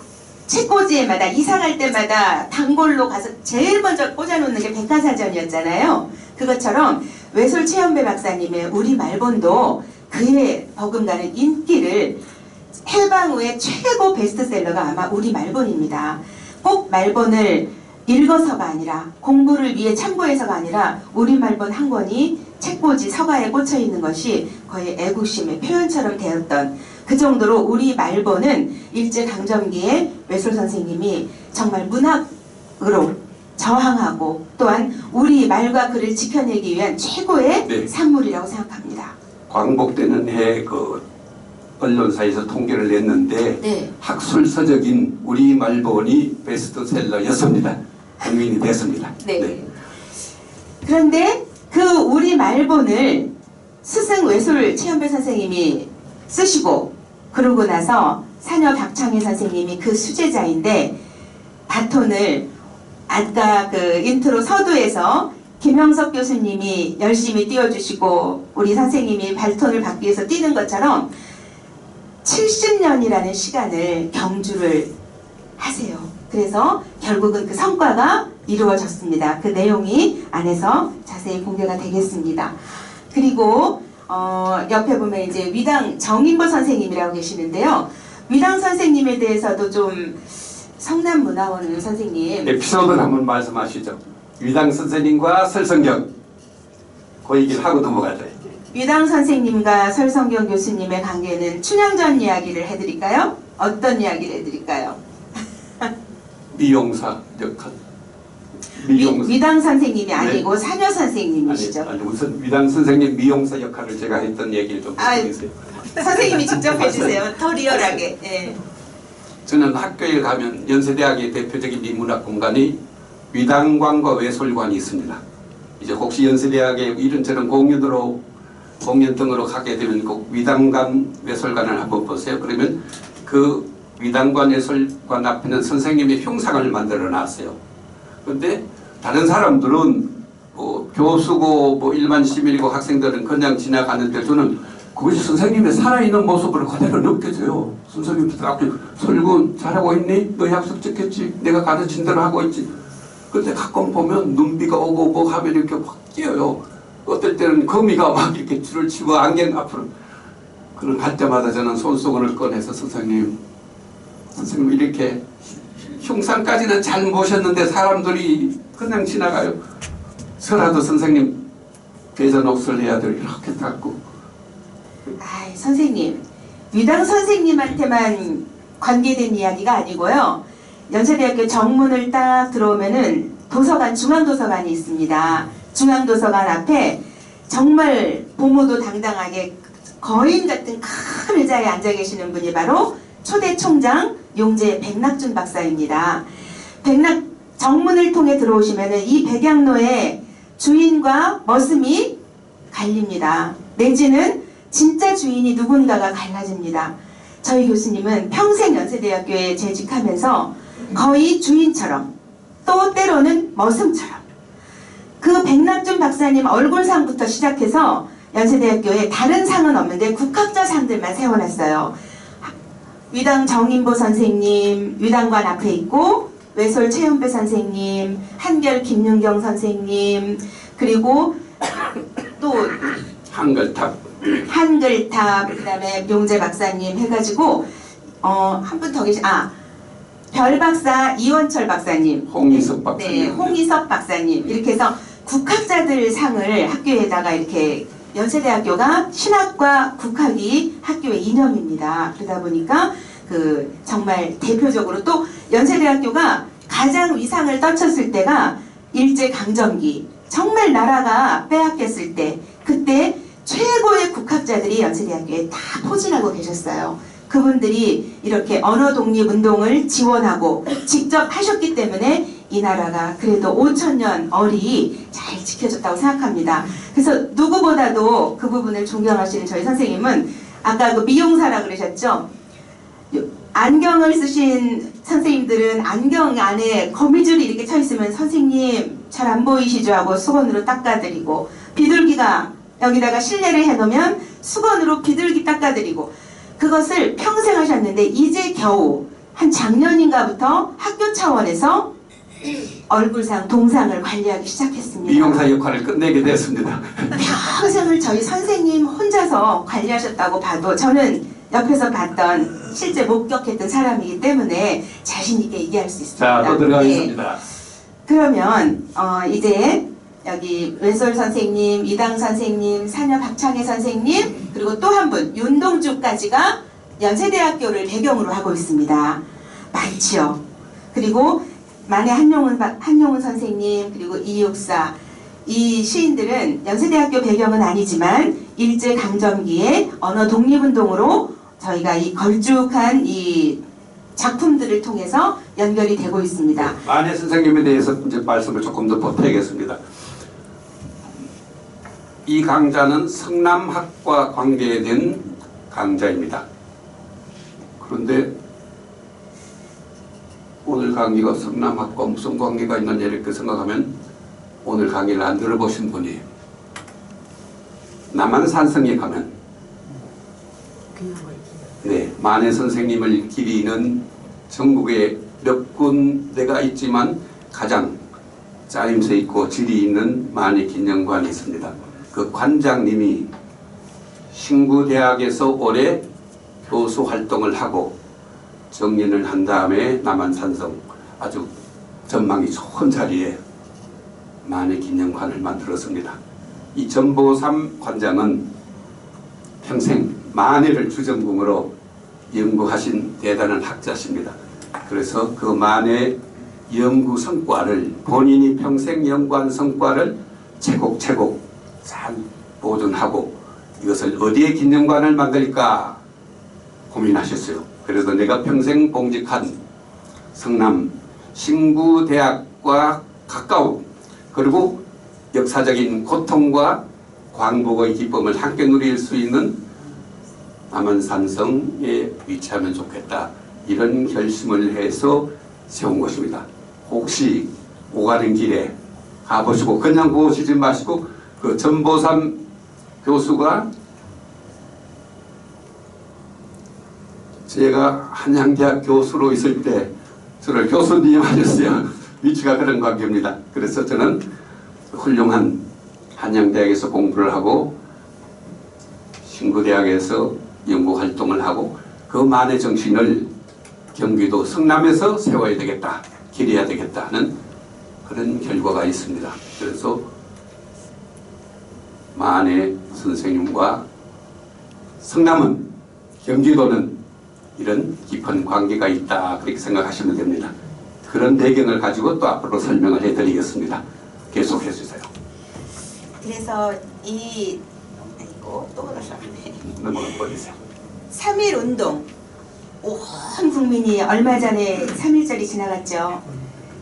책꽂이에마다 이사 갈 때마다 단골로 가서 제일 먼저 꽂아놓는 게 백과사전이었잖아요. 그것처럼 외솔 최연배 박사님의 우리말본도 그의 버금가는 인기를 해방 후에 최고 베스트셀러가 아마 우리말본입니다. 꼭 말본을 읽어서가 아니라 공부를 위해 참고해서가 아니라 우리말본 한 권이 책꽂이 서가에 꽂혀 있는 것이 거의 애국심의 표현처럼 되었던 그 정도로 우리말본은 일제강점기에 외솔 선생님이 정말 문학으로 저항하고 또한 우리 말과 글을 지켜내기 위한 최고의 네. 산물이라고 생각합니다. 광복되는 해 그 언론사에서 통계를 냈는데 네. 학술서적인 우리말본이 베스트셀러였습니다. 국민이 됐습니다. 네. 그런데 그 우리말본을 스승 외솔 최연배 선생님이 쓰시고 그러고 나서 사녀 박창희 선생님이 그 수제자인데 바톤을 아까 그 인트로 서두에서 김영석 교수님이 열심히 띄워주시고 우리 선생님이 발톤을 받기 위해서 뛰는 것처럼 70년이라는 시간을 경주를 하세요. 그래서 결국은 그 성과가 이루어졌습니다. 그 내용이 안에서 자세히 공개가 되겠습니다. 그리고 옆에 보면 이제 위당 정인보 선생님이라고 계시는데요. 위당 선생님에 대해서도 좀 성남문화원 선생님 에피소드를 한번 말씀하시죠. 위당 선생님과 설성경 그 얘기를 하고 넘어가죠. 위당 선생님과 설성경 교수님의 관계는 춘향전 이야기를 해드릴까요? 어떤 이야기를 해드릴까요? 미용사 역할. 미용사. 위당 선생님이 아니고 사녀 선생님이시죠. 아니, 우선 위당 선생님 미용사 역할을 제가 했던 얘기를 좀 해주세요. 선생님이 직접 해주세요. 더 리얼하게. 예. 저는 학교에 가면 연세대학의 대표적인 인문학 공간이 위당관과 외솔관이 있습니다. 이제 혹시 연세대학에 이런저런 공연 등으로 가게 되면 꼭 위당관, 외솔관을 한번 보세요. 그러면 그 위당관, 외솔관 앞에는 선생님의 흉상을 만들어 놨어요. 그런데 다른 사람들은 뭐 교수고 뭐 일반 시민이고 학생들은 그냥 지나가는데 저는 그것이 선생님의 살아있는 모습으로 그대로 느껴져요. 선생님도 앞에 설군 잘하고 있니? 너 약속 지켰지? 내가 가르친 대로 하고 있지? 근데 가끔 보면 눈비가 오고 뭐 하면 이렇게 확 뛰어요. 어떨 때는 거미가 막 이렇게 줄을 치고 안경 앞으로. 그런 갈 때마다 저는 손수건을 꺼내서 선생님 이렇게 흉상까지는 잘 모셨는데 사람들이 그냥 지나가요. 서라도 선생님 배전 옥설 해야 될 이렇게 닦고. 아, 선생님, 위당 선생님한테만 관계된 이야기가 아니고요. 연세대학교 정문을 딱 들어오면은 도서관, 중앙도서관이 있습니다. 중앙도서관 앞에 정말 보모도 당당하게 거인 같은 큰 의자에 앉아 계시는 분이 바로 초대 총장 용재 백낙준 박사입니다. 정문을 통해 들어오시면은 이 백양로의 주인과 머슴이 갈립니다. 내지는 진짜 주인이 누군가가 갈라집니다. 저희 교수님은 평생 연세대학교에 재직하면서 거의 주인처럼 또 때로는 머슴처럼 그 백낙준 박사님 얼굴상부터 시작해서 연세대학교에 다른 상은 없는데 국학자 상들만 세워놨어요. 위당 정인보 선생님, 위당관 앞에 있고 외솔 최은배 선생님, 한결 김윤경 선생님, 그리고 또 한글탑, 그다음에 용재 박사님 해가지고 한 분 더 별 박사 이원철 박사님, 홍희석 박사님, 네, 홍희석 박사님 이렇게 해서 국학자들 상을 학교에다가 이렇게 연세대학교가 신학과 국학이 학교의 이념입니다. 그러다 보니까 그 정말 대표적으로 또 연세대학교가 가장 위상을 떨쳤을 때가 일제강점기 정말 나라가 빼앗겼을 때 그때 최고의 국학자들이 연세대학교에 다 포진하고 계셨어요. 그분들이 이렇게 언어 독립 운동을 지원하고 직접 하셨기 때문에 이 나라가 그래도 5,000년 어리 잘 지켜졌다고 생각합니다. 그래서 누구보다도 그 부분을 존경하시는 저희 선생님은 아까 그 미용사라 그러셨죠? 안경을 쓰신 선생님들은 안경 안에 거미줄이 이렇게 쳐 있으면 선생님 잘 안 보이시죠? 하고 수건으로 닦아드리고 비둘기가 여기다가 실내를 해놓으면 수건으로 비둘기 닦아드리고 그것을 평생 하셨는데 이제 겨우 한 작년인가부터 학교 차원에서 얼굴상, 동상을 관리하기 시작했습니다. 미용사 역할을 끝내게 됐습니다. 평생을 저희 선생님 혼자서 관리하셨다고 봐도 저는 옆에서 봤던 실제 목격했던 사람이기 때문에 자신 있게 얘기할 수 있습니다. 자, 또 들어가겠습니다. 네. 그러면 이제 여기 왼솔 선생님, 이당 선생님, 사녀 박창혜 선생님 그리고 또 한 분 윤동주까지가 연세대학교를 배경으로 하고 있습니다. 많지요. 그리고 만해 한용운 선생님 그리고 이육사 이 시인들은 연세대학교 배경은 아니지만 일제강점기의 언어 독립운동으로 저희가 이 걸쭉한 이 작품들을 통해서 연결이 되고 있습니다. 만해 선생님에 대해서 이제 말씀을 조금 더 보태겠습니다. 이 강좌는 성남학과 관계된 강좌입니다. 그런데 오늘 강의가 성남학과 무슨 관계가 있느냐 이렇게 생각하면 오늘 강의를 안 들어보신 분이 남한산성에 가면 만해 선생님을 기리는 전국에 몇 군데가 있지만 가장 짜임새 있고 질이 있는 만해 기념관이 있습니다. 그 관장님이 신구대학에서 올해 교수 활동을 하고 정리를 한 다음에 남한산성 아주 전망이 좋은 자리에 만해 기념관을 만들었습니다. 이 전보삼 관장은 평생 만해를 주전공으로 연구하신 대단한 학자십니다. 그래서 그 만해 연구 성과를 본인이 평생 연구한 성과를 채곡채곡 잘 보존하고 이것을 어디에 기념관을 만들까 고민하셨어요. 그래서 내가 평생 봉직한 성남 신구대학과 가까운 그리고 역사적인 고통과 광복의 기쁨을 함께 누릴 수 있는 남한산성에 위치하면 좋겠다. 이런 결심을 해서 세운 것입니다. 혹시 오가는 길에 가보시고 그냥 보시지 마시고 그 전보삼 교수가 제가 한양대학 교수로 있을 때 저를 교수님 하셨어요. 위치가 그런 관계입니다. 그래서 저는 훌륭한 한양대학에서 공부를 하고 신구대학에서 연구활동을 하고 그 만의 정신을 경기도 성남에서 세워야 되겠다, 기려야 되겠다 하는 그런 결과가 있습니다. 그래서 만의 선생님과 성남은, 경기도는 이런 깊은 관계가 있다, 그렇게 생각하시면 됩니다. 그런 배경을 가지고 또 앞으로 설명을 해드리겠습니다. 계속해 주세요. 그래서 또 그러셨네. 넘어가 버리세요. 3.1 운동, 온 국민이 얼마 전에 3.1절이 지나갔죠.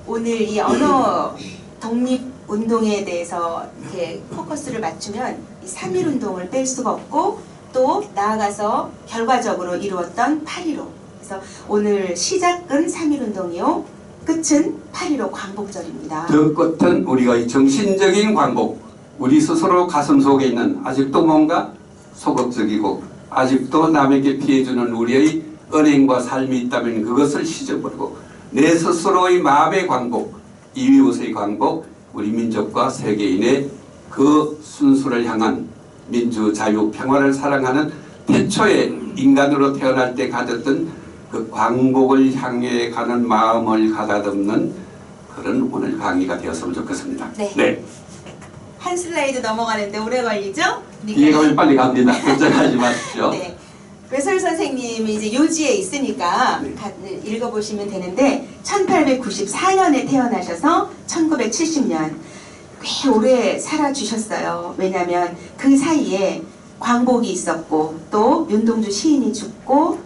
오늘 이 언어 독립 운동에 대해서 이렇게 포커스를 맞추면 이 3.1 운동을 뺄 수가 없고, 또 나아가서 결과적으로 이루었던 8.15. 그래서 오늘 시작은 3.1 운동이요, 끝은 8.15 광복절입니다. 저 끝은 우리가 이 정신적인 광복, 우리 스스로 가슴 속에 있는 아직도 뭔가 소극적이고 아직도 남에게 피해주는 우리의 은행과 삶이 있다면 그것을 씻어버리고 내 스스로의 마음의 광복, 이웃의 광복, 우리 민족과 세계인의 그 순수를 향한 민주, 자유, 평화를 사랑하는 태초에 인간으로 태어날 때 가졌던 그 광복을 향해 가는 마음을 가다듬는 그런 오늘 강의가 되었으면 좋겠습니다. 네. 한 슬라이드 넘어가는데 오래 걸리죠? 이해가 빨리 갑니다. 걱정하지 마십시오. 네. 외솔 선생님이 이제 요지에 있으니까 네. 읽어보시면 되는데 1894년에 태어나셔서 1970년 꽤 오래 살아주셨어요. 왜냐하면 그 사이에 광복이 있었고 또 윤동주 시인이 죽고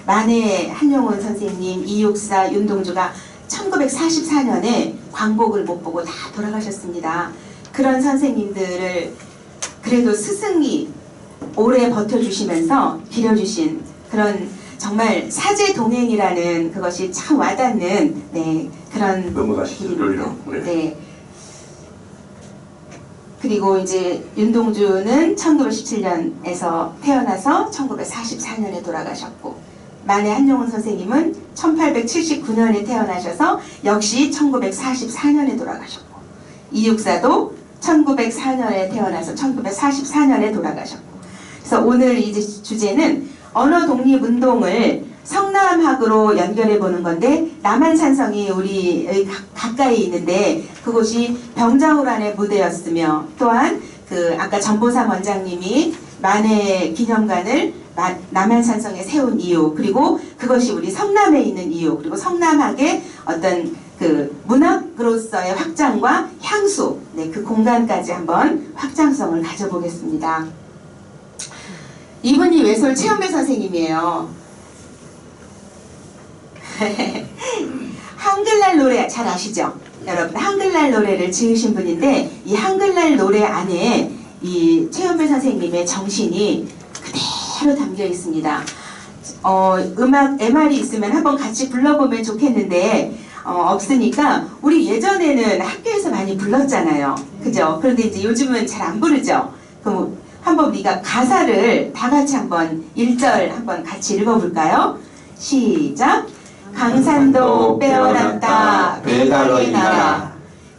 만해 한용운 선생님, 이육사, 윤동주가 1944년에 광복을 못 보고 다 돌아가셨습니다. 그런 선생님들을 그래도 스승이 오래 버텨주시면서 기려주신 그런 정말 사제 동행이라는 그것이 참 와닿는 그런 넘어가시죠. 길입니다. 네. 그리고 이제 윤동주는 1917년에서 태어나서 1944년에 돌아가셨고 만해 한용운 선생님은 1879년에 태어나셔서 역시 1944년에 돌아가셨고 이육사도 1904년에 태어나서 1944년에 돌아가셨고 그래서 오늘 이제 주제는 언어 독립 운동을 성남학으로 연결해 보는 건데 남한산성이 우리 가까이 있는데 그곳이 병자호란의 무대였으며 또한 그 아까 전보삼 원장님이 만해 기념관을 남한산성에 세운 이유 그리고 그것이 우리 성남에 있는 이유 그리고 성남학의 어떤 그 문학으로서의 확장과 향수 그 공간까지 한번 확장성을 가져보겠습니다. 이분이 외솔 최연배 선생님이에요. 한글날 노래 잘 아시죠? 여러분 한글날 노래를 지으신 분인데 이 한글날 노래 안에 이 최연배 선생님의 정신이 그대로 담겨 있습니다. 음악 MR이 있으면 한번 같이 불러보면 좋겠는데 없으니까 우리 예전에는 학교에서 많이 불렀잖아요. 그죠? 그런데 이제 요즘은 잘 안 부르죠? 그럼 한번 우리가 가사를 다 같이 한번 1절 한번 같이 읽어볼까요? 시작! 강산도 빼어났다 배달의 나라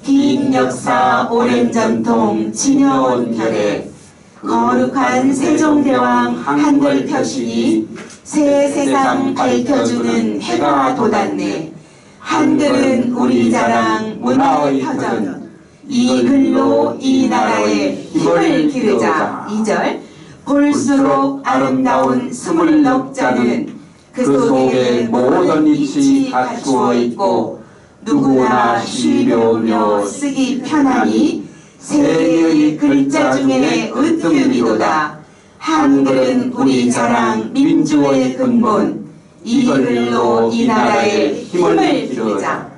긴 역사 오랜 전통 지녀온 별에 거룩한 세종대왕 한글 표시니 새 세상 밝혀주는 해가 돋았네. 한글은 우리 자랑 문화의 터전 이 글로 이 나라의 힘을 기르자. 2절 볼수록 아름다운 스물 넉자는 그 속에 모든 이치 갖추어 있고 누구나 쉬려오며 쓰기 편하니 세 개의 글자 중에 으뜸이도다. 한글은 우리 자랑 민주의 근본 이 글로 이 나라의 힘을 기르자.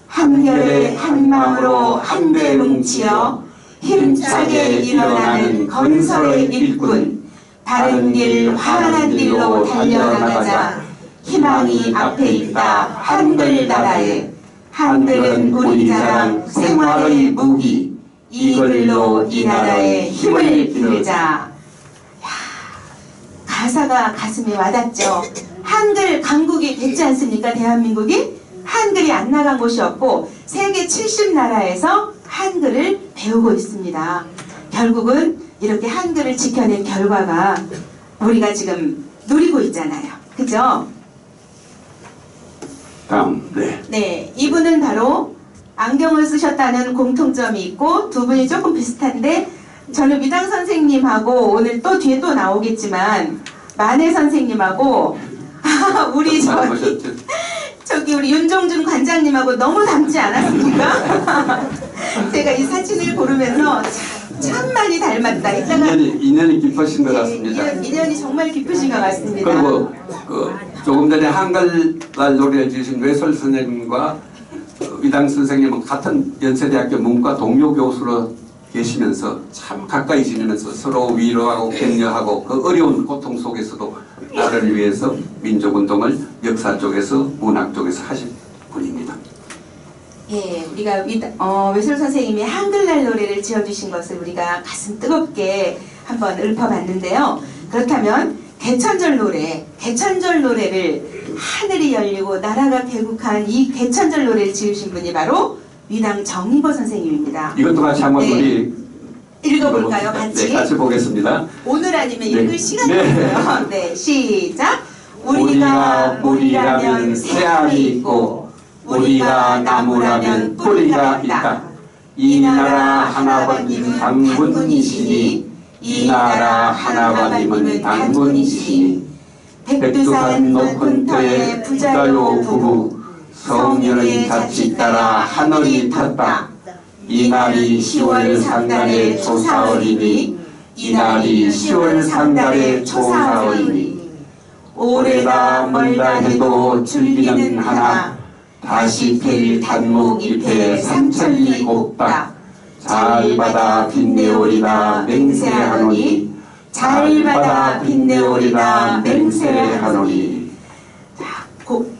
한결의 한마음으로 한데 뭉치어 힘차게 일어나는 건설의 일꾼 바른 길 환한 길로 달려나가자. 희망이 앞에 있다 한글 나라에 한글은 우리 자랑 생활의 무기 이 글로 이 나라의 힘을 기르자. 가사가 가슴에 와닿죠. 한글 강국이 됐지 않습니까? 대한민국이 한글이 안 나간 곳이 없고 세계 70나라에서 한글을 배우고 있습니다. 결국은 이렇게 한글을 지켜낸 결과가 우리가 지금 누리고 있잖아요. 그죠? 다음, 네. 네, 이분은 바로 안경을 쓰셨다는 공통점이 있고 두 분이 조금 비슷한데 저는 위당 선생님하고 오늘 또 뒤에 또 나오겠지만 만해 선생님하고 우리 저기 우리 윤종준 관장님하고 너무 닮지 않았습니까? 제가 이 사진을 고르면서 참 많이 닮았다. 이따가 인연이 깊으신 것 같습니다. 인연이 정말 깊으신 것 같습니다. 그리고 조금 전에 한글날 노래 지으신 외설 선생님과 위당 선생님은 같은 연세대학교 문과 동료 교수로 계시면서 참 가까이 지내면서 서로 위로하고 격려하고 그 어려운 고통 속에서도 나라를 위해서 민족운동을 역사 쪽에서 문학 쪽에서 하신 분입니다. 예, 우리가 외설 선생님이 한글날 노래를 지어주신 것을 우리가 가슴 뜨겁게 한번 읊어봤는데요. 그렇다면 개천절 노래를 하늘이 열리고 나라가 개국한 이 개천절 노래를 지으신 분이 바로 위당 정인보 선생님입니다. 이것도 같이 한번 네. 우리 읽어볼까요? 같이? 네, 같이 보겠습니다. 오늘 아니면 네. 읽을 시간이 네. 없어요. 네, 시작! 우리가 물이라면 새알이 있고 우리가 나무라면 뿌리가 있다. 이 나라 하나님은 당군이시니 이 나라 하나님은 당군이시니 백두산 높은 터에 부자요 부부 성령의 자치 따라 하늘이 탔다. 이날이 10월 상달의 조사월이니 이날이 10월 상달의 조사월이니 오래다 멀다 해도 줄기는 하나 다시 필 단목 잎에 삼천리 곱다. 잘 받아 빛내오리라 맹세하노니 잘 받아 빛내오리라 맹세하노니.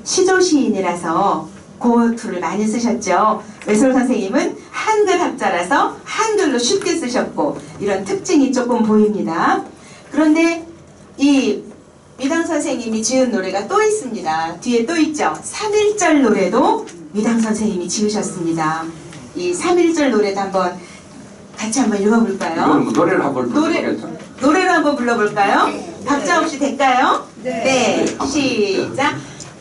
시조 시인이라서 고어투를 많이 쓰셨죠. 외솔 선생님은 한글 학자라서 한글로 쉽게 쓰셨고 이런 특징이 조금 보입니다. 그런데 이 위당 선생님이 지은 노래가 또 있습니다. 뒤에 또 있죠. 3.1절 노래도 위당 선생님이 지으셨습니다. 이 3.1절 노래도 같이 한번 읽어볼까요? 이건 노래를 한번 불러보겠죠. 노래로 한번 불러볼까요? 박자 없이 될까요? 네. 시작.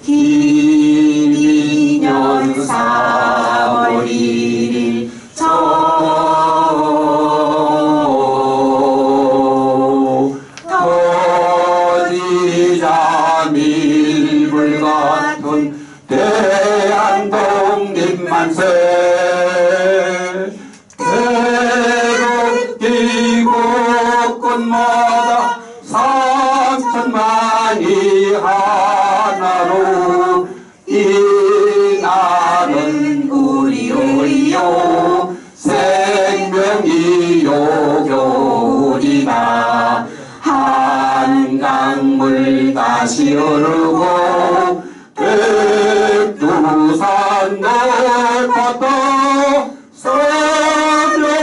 기년 4월 1일 터지자 밀불 같은 대한독립만세 태극기 곳곳마다 3천만이 하나로 이 나는 우리요 생명이요 교리나 한강물 다시 흐르고 백두산 높았다 서려라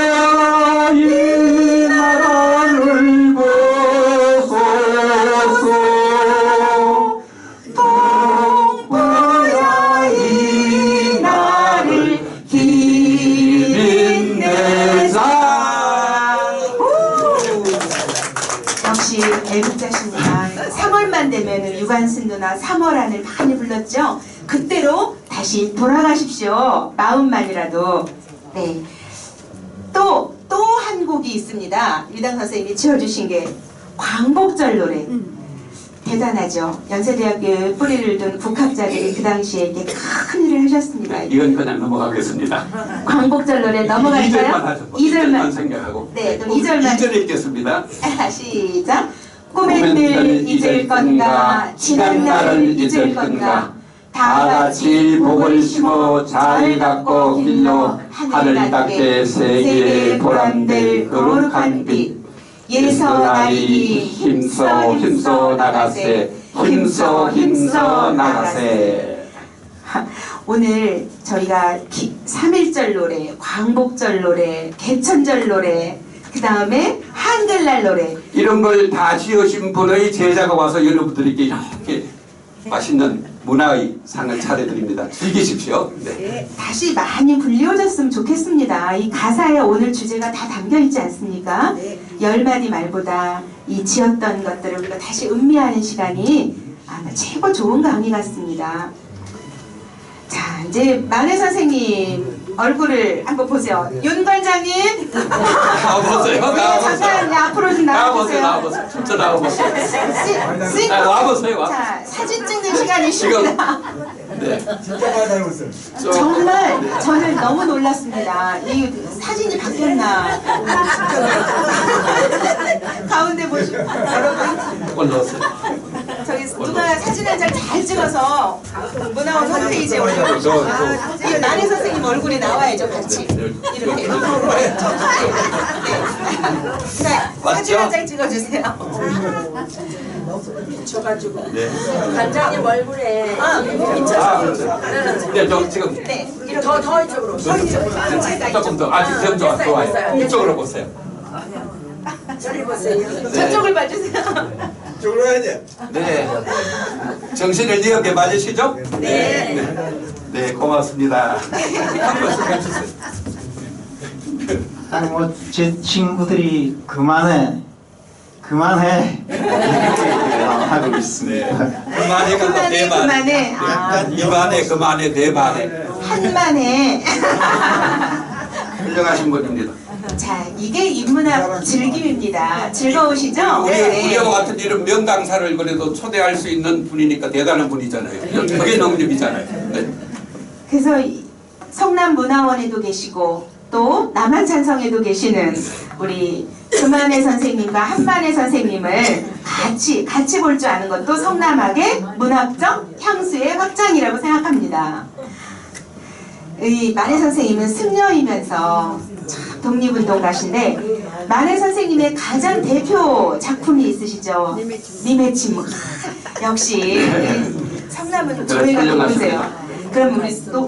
이 나라를 보소서 동포야 이 나를 기린내자. 역시 애국자십니다. 3월만 되면 유관순 누나 3월안을 많이 불렀죠. 그때로 다시 돌아가십시오. 마음만이라도. 네. 또 한 곡이 있습니다. 위당 선생님이 지어주신 게 광복절 노래. 대단하죠. 연세대학교에 뿌리를 둔 국학자들이 그 당시에 이렇게 큰 일을 하셨습니다. 이건 그냥 넘어가겠습니다. 광복절 노래 넘어갈까요? 2절만 하죠. 2절만 생각하고. 네, 그럼 2절만 2절 읽겠습니다. 시작. 꿈의 늘 잊을 건가 지난 날을 잊을 건가 다 같이 복을 심어 잘 갖고 길러 하늘 닦게 세계에 보람될 거룩한 빛 예서 나리니 힘써 나가세 힘써 나가세. 오늘 저희가 3.1절 노래, 광복절 노래, 개천절 노래, 그 다음에 한글날 노래 이런 걸 다 지으신 분의 제자가 와서 여러분들에게 이렇게 맛있는 문화의 상을 차려드립니다. 즐기십시오. 네. 다시 많이 불리워졌으면 좋겠습니다. 이 가사에 오늘 주제가 다 담겨 있지 않습니까? 열 마디 말보다 이 지었던 것들을 우리가 다시 음미하는 시간이 아마 최고 좋은 강의 같습니다. 자, 이제 만해 선생님 얼굴을 한번 보세요. 윤 관장님. 나와보세요. 잠깐 네, 앞으로 좀 나와보세요. 나와보세요. 진짜 나와보세요. 나와보세요. 자, 사진 찍는 시간이십니다. 네. 정말 저는 너무 놀랐습니다. 이 사진이 바뀌었나. 가운데 보시고 여러분 올라오세요. 저기 누가 사진 한 장 잘 찍어서 문화원 홈페이지에 올려주시고 이 만해 선생님 얼굴이 나와야죠 같이 이렇게. 네. 자, 사진 한 장 찍어주세요. 쳐가지고 네. 관장님 얼굴에 네, 저 지금 네, 이렇게 더 이쪽으로 조금 더 아직 좀 좋아요. 이쪽으로 보세요. 저리 보세요. 저쪽을 봐주세요. 이쪽으로 해야지. 네. 정신을 이어게 맞으시죠? 네. 네, 고맙습니다. 한 말씀 해주세요. 아니 제 친구들이 그만해 하고 있습니다. 그만해, 그만해 그만해. 아, 이만해, 그만해, 대만해. 한만해. 훌륭하신 분입니다. 자, 이게 인문학 즐김입니다. 즐거우시죠? 우리와 같은 이런 명강사를 그래도 초대할 수 있는 분이니까 대단한 분이잖아요. 그게 능력이잖아요. 네. 그래서 성남문화원에도 계시고 또 남한찬성에도 계시는 우리 금만해 선생님과 한만해 선생님을 같이 볼 줄 아는 것도 성남학의 문학적 향수의 확장이라고 생각합니다. 이 만해 선생님은 승려이면서 참 독립운동가신데 만해 선생님의 가장 대표 작품이 있으시죠? 님의 침묵. 역시 성남은 저희가 보세요. 그럼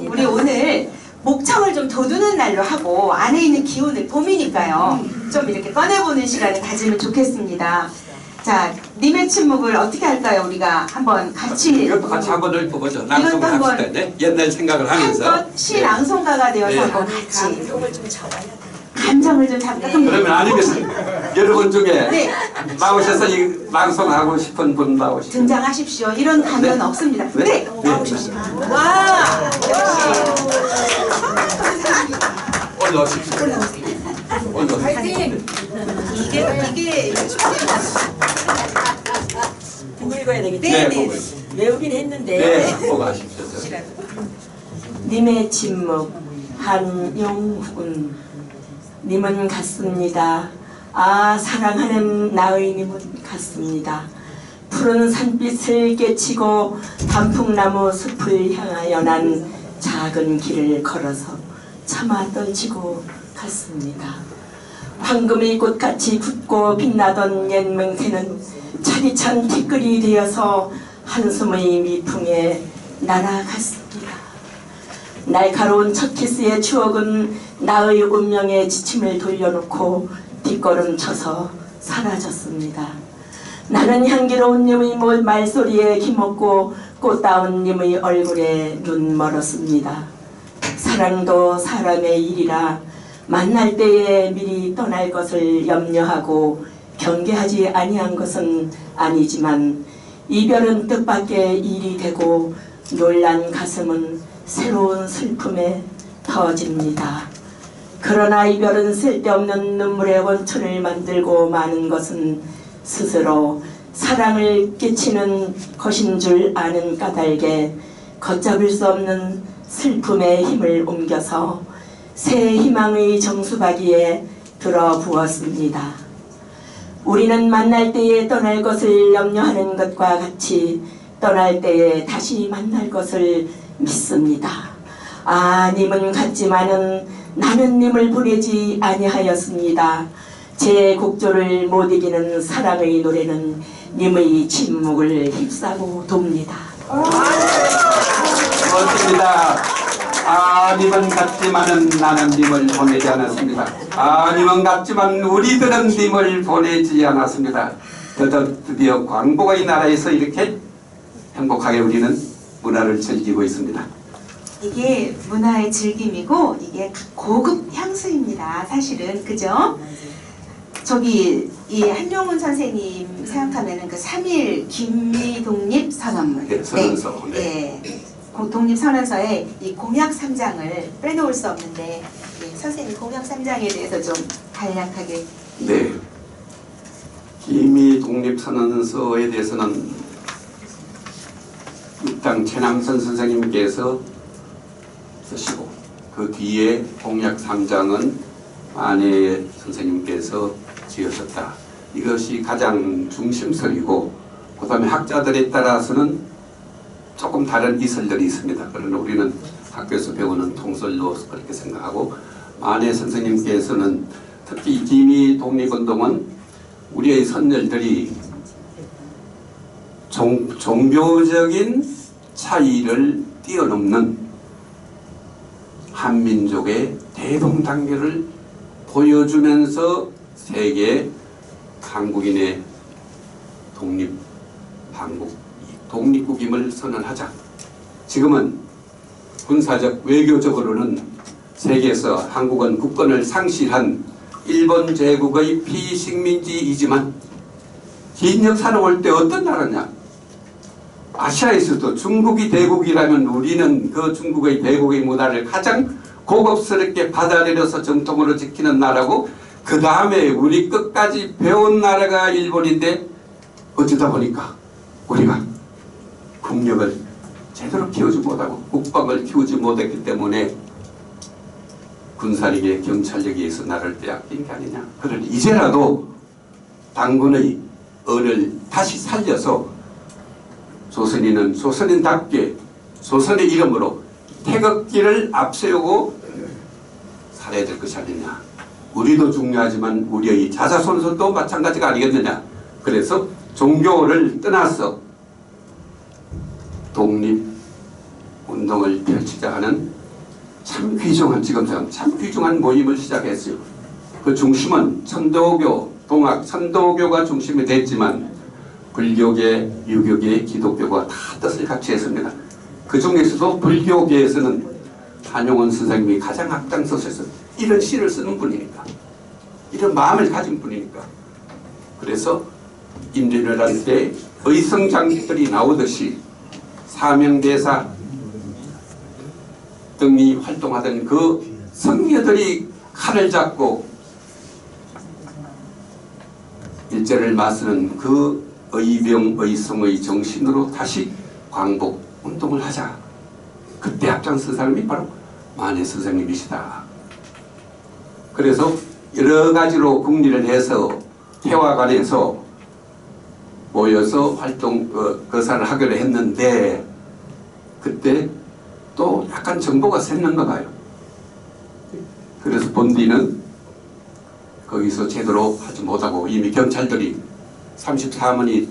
우리 오늘 목청을 좀 돋우는 날로 하고 안에 있는 기운을 봄이니까요. 좀 이렇게 꺼내보는 시간을 가지면 좋겠습니다. 자, 님의 침묵을 어떻게 할까요? 우리가 한번 같이 이것도 같이 한번 읊어보죠. 낭송을 합시다. 네? 옛날 생각을 하면서. 한번 시낭송가가 되어서 네. 한번 같이 감정을 좀 잡고 그러면 아니면 여러분 중에 네. 나오셔서 이 낭송하고 싶은 분 나오시죠. 등장하십시오. 이런 강연 네. 없습니다. 네. 네, 나오십시오. 와, 올라오십시오. 올라오십시오. 이게 보고 읽어야 되겠지? 네, 보고 외우긴 했는데 네, 보고 하십시오. 님의 침묵 한용훈. 님은 같습니다. 아, 사랑하는 나의 님은 같습니다. 푸른 산빛을 깨치고 단풍나무 숲을 향하여 난 작은 길을 걸어서 차마 던지고 갔습니다. 황금의 꽃같이 굳고 빛나던 옛 맹세는 차디찬 티끌이 되어서 한숨의 미풍에 날아갔습니다. 날카로운 첫 키스의 추억은 나의 운명의 지침을 돌려놓고 뒷걸음쳐서 사라졌습니다. 나는 향기로운 님의 말소리에 기먹고 꽃다운 님의 얼굴에 눈 멀었습니다. 사랑도 사람의 일이라 만날 때에 미리 떠날 것을 염려하고 경계하지 아니한 것은 아니지만 이별은 뜻밖의 일이 되고 놀란 가슴은 새로운 슬픔에 터집니다. 그러나 이별은 쓸데없는 눈물의 원천을 만들고 마는 것은 스스로 사랑을 끼치는 것인 줄 아는 까닭에 걷잡을 수 없는 슬픔의 힘을 옮겨서 새 희망의 정수박이에 들어부었습니다. 우리는 만날 때에 떠날 것을 염려하는 것과 같이 떠날 때에 다시 만날 것을 믿습니다. 아, 님은 같지만은 나는 님을 보내지 아니하였습니다. 제 곡조를 못 이기는 사랑의 노래는 님의 침묵을 휩싸고 돕니다. 고맙습니다. 아, 님은 같지만은 나는 님을 보내지 않았습니다. 아, 님은 같지만 우리들은 님을 보내지 않았습니다. 드디어 광복의 나라에서 이렇게 행복하게 우리는 문화를 즐기고 있습니다. 이게 문화의 즐김이고 이게 고급 향수입니다. 사실은 그죠? 저기 이 한용운 선생님 생각하면은 그 3.1 김미독립 선언문, 네, 선언서. 네. 독립 선언서에 이 공약 3장을 빼놓을 수 없는데 선생님 공약 3장에 대해서 좀 간략하게. 네. 기미 독립선언서에 대해서는 육당 최남선 선생님께서 쓰시고 그 뒤에 공약 3장은 안혜 선생님께서 지으셨다. 이것이 가장 중심설이고 그 다음에 학자들에 따라서는 조금 다른 이설들이 있습니다. 그러나 우리는 학교에서 배우는 통설로 그렇게 생각하고 안혜 선생님께서는 특히 이 기미 독립운동은 우리의 선열들이 종교적인 차이를 뛰어넘는 한민족의 대동단계를 보여주면서 세계 한국인의 독립국임을 선언하자. 지금은 군사적 외교적으로는 세계에서 한국은 국권을 상실한 일본 제국의 피식민지이지만 긴 역사를 올 때 어떤 나라냐? 아시아에서도 중국이 대국이라면 우리는 그 중국의 대국의 문화를 가장 고급스럽게 받아들여서 정통으로 지키는 나라고 그 다음에 우리 끝까지 배운 나라가 일본인데 어쩌다 보니까 우리가 국력을 제대로 키우지 못하고 국방을 키우지 못했기 때문에 군사력에 경찰력에 의해서 나라를 빼앗긴 게 아니냐. 그러니 이제라도 당군의 언을 다시 살려서 조선인은 조선인답게 조선의 이름으로 태극기를 앞세우고 살아야 될 것이 아니냐. 우리도 중요하지만 우리의 자자손손도 마찬가지가 아니겠느냐. 그래서 종교를 떠나서 독립운동을 펼치자 하는 참 귀중한 지금처럼 참 귀중한 모임을 시작했어요. 그 중심은 천도교, 동학, 천도교가 중심이 됐지만 불교계, 유교계, 기독교가 다 뜻을 같이 했습니다. 그 중에서도 불교계에서는 한용운 선생님이 가장 앞장서서 이런 시를 쓰는 분이니까, 이런 마음을 가진 분이니까. 그래서 임진왜란 때 의성장들이 나오듯이 사명대사 등이 활동하던 그 성녀들이 칼을 잡고 일제를 맞서는 그 의병 의성의 정신으로 다시 광복 운동을 하자. 그때 앞장선 사람이 바로 만해 선생님이시다. 그래서 여러 가지로 국리를 해서 태화관에서 모여서 활동 거사를 하기로 했는데 그때 또 약간 정보가 샜는가 봐요. 그래서 본디는 거기서 제대로 하지 못하고 이미 경찰들이 34만이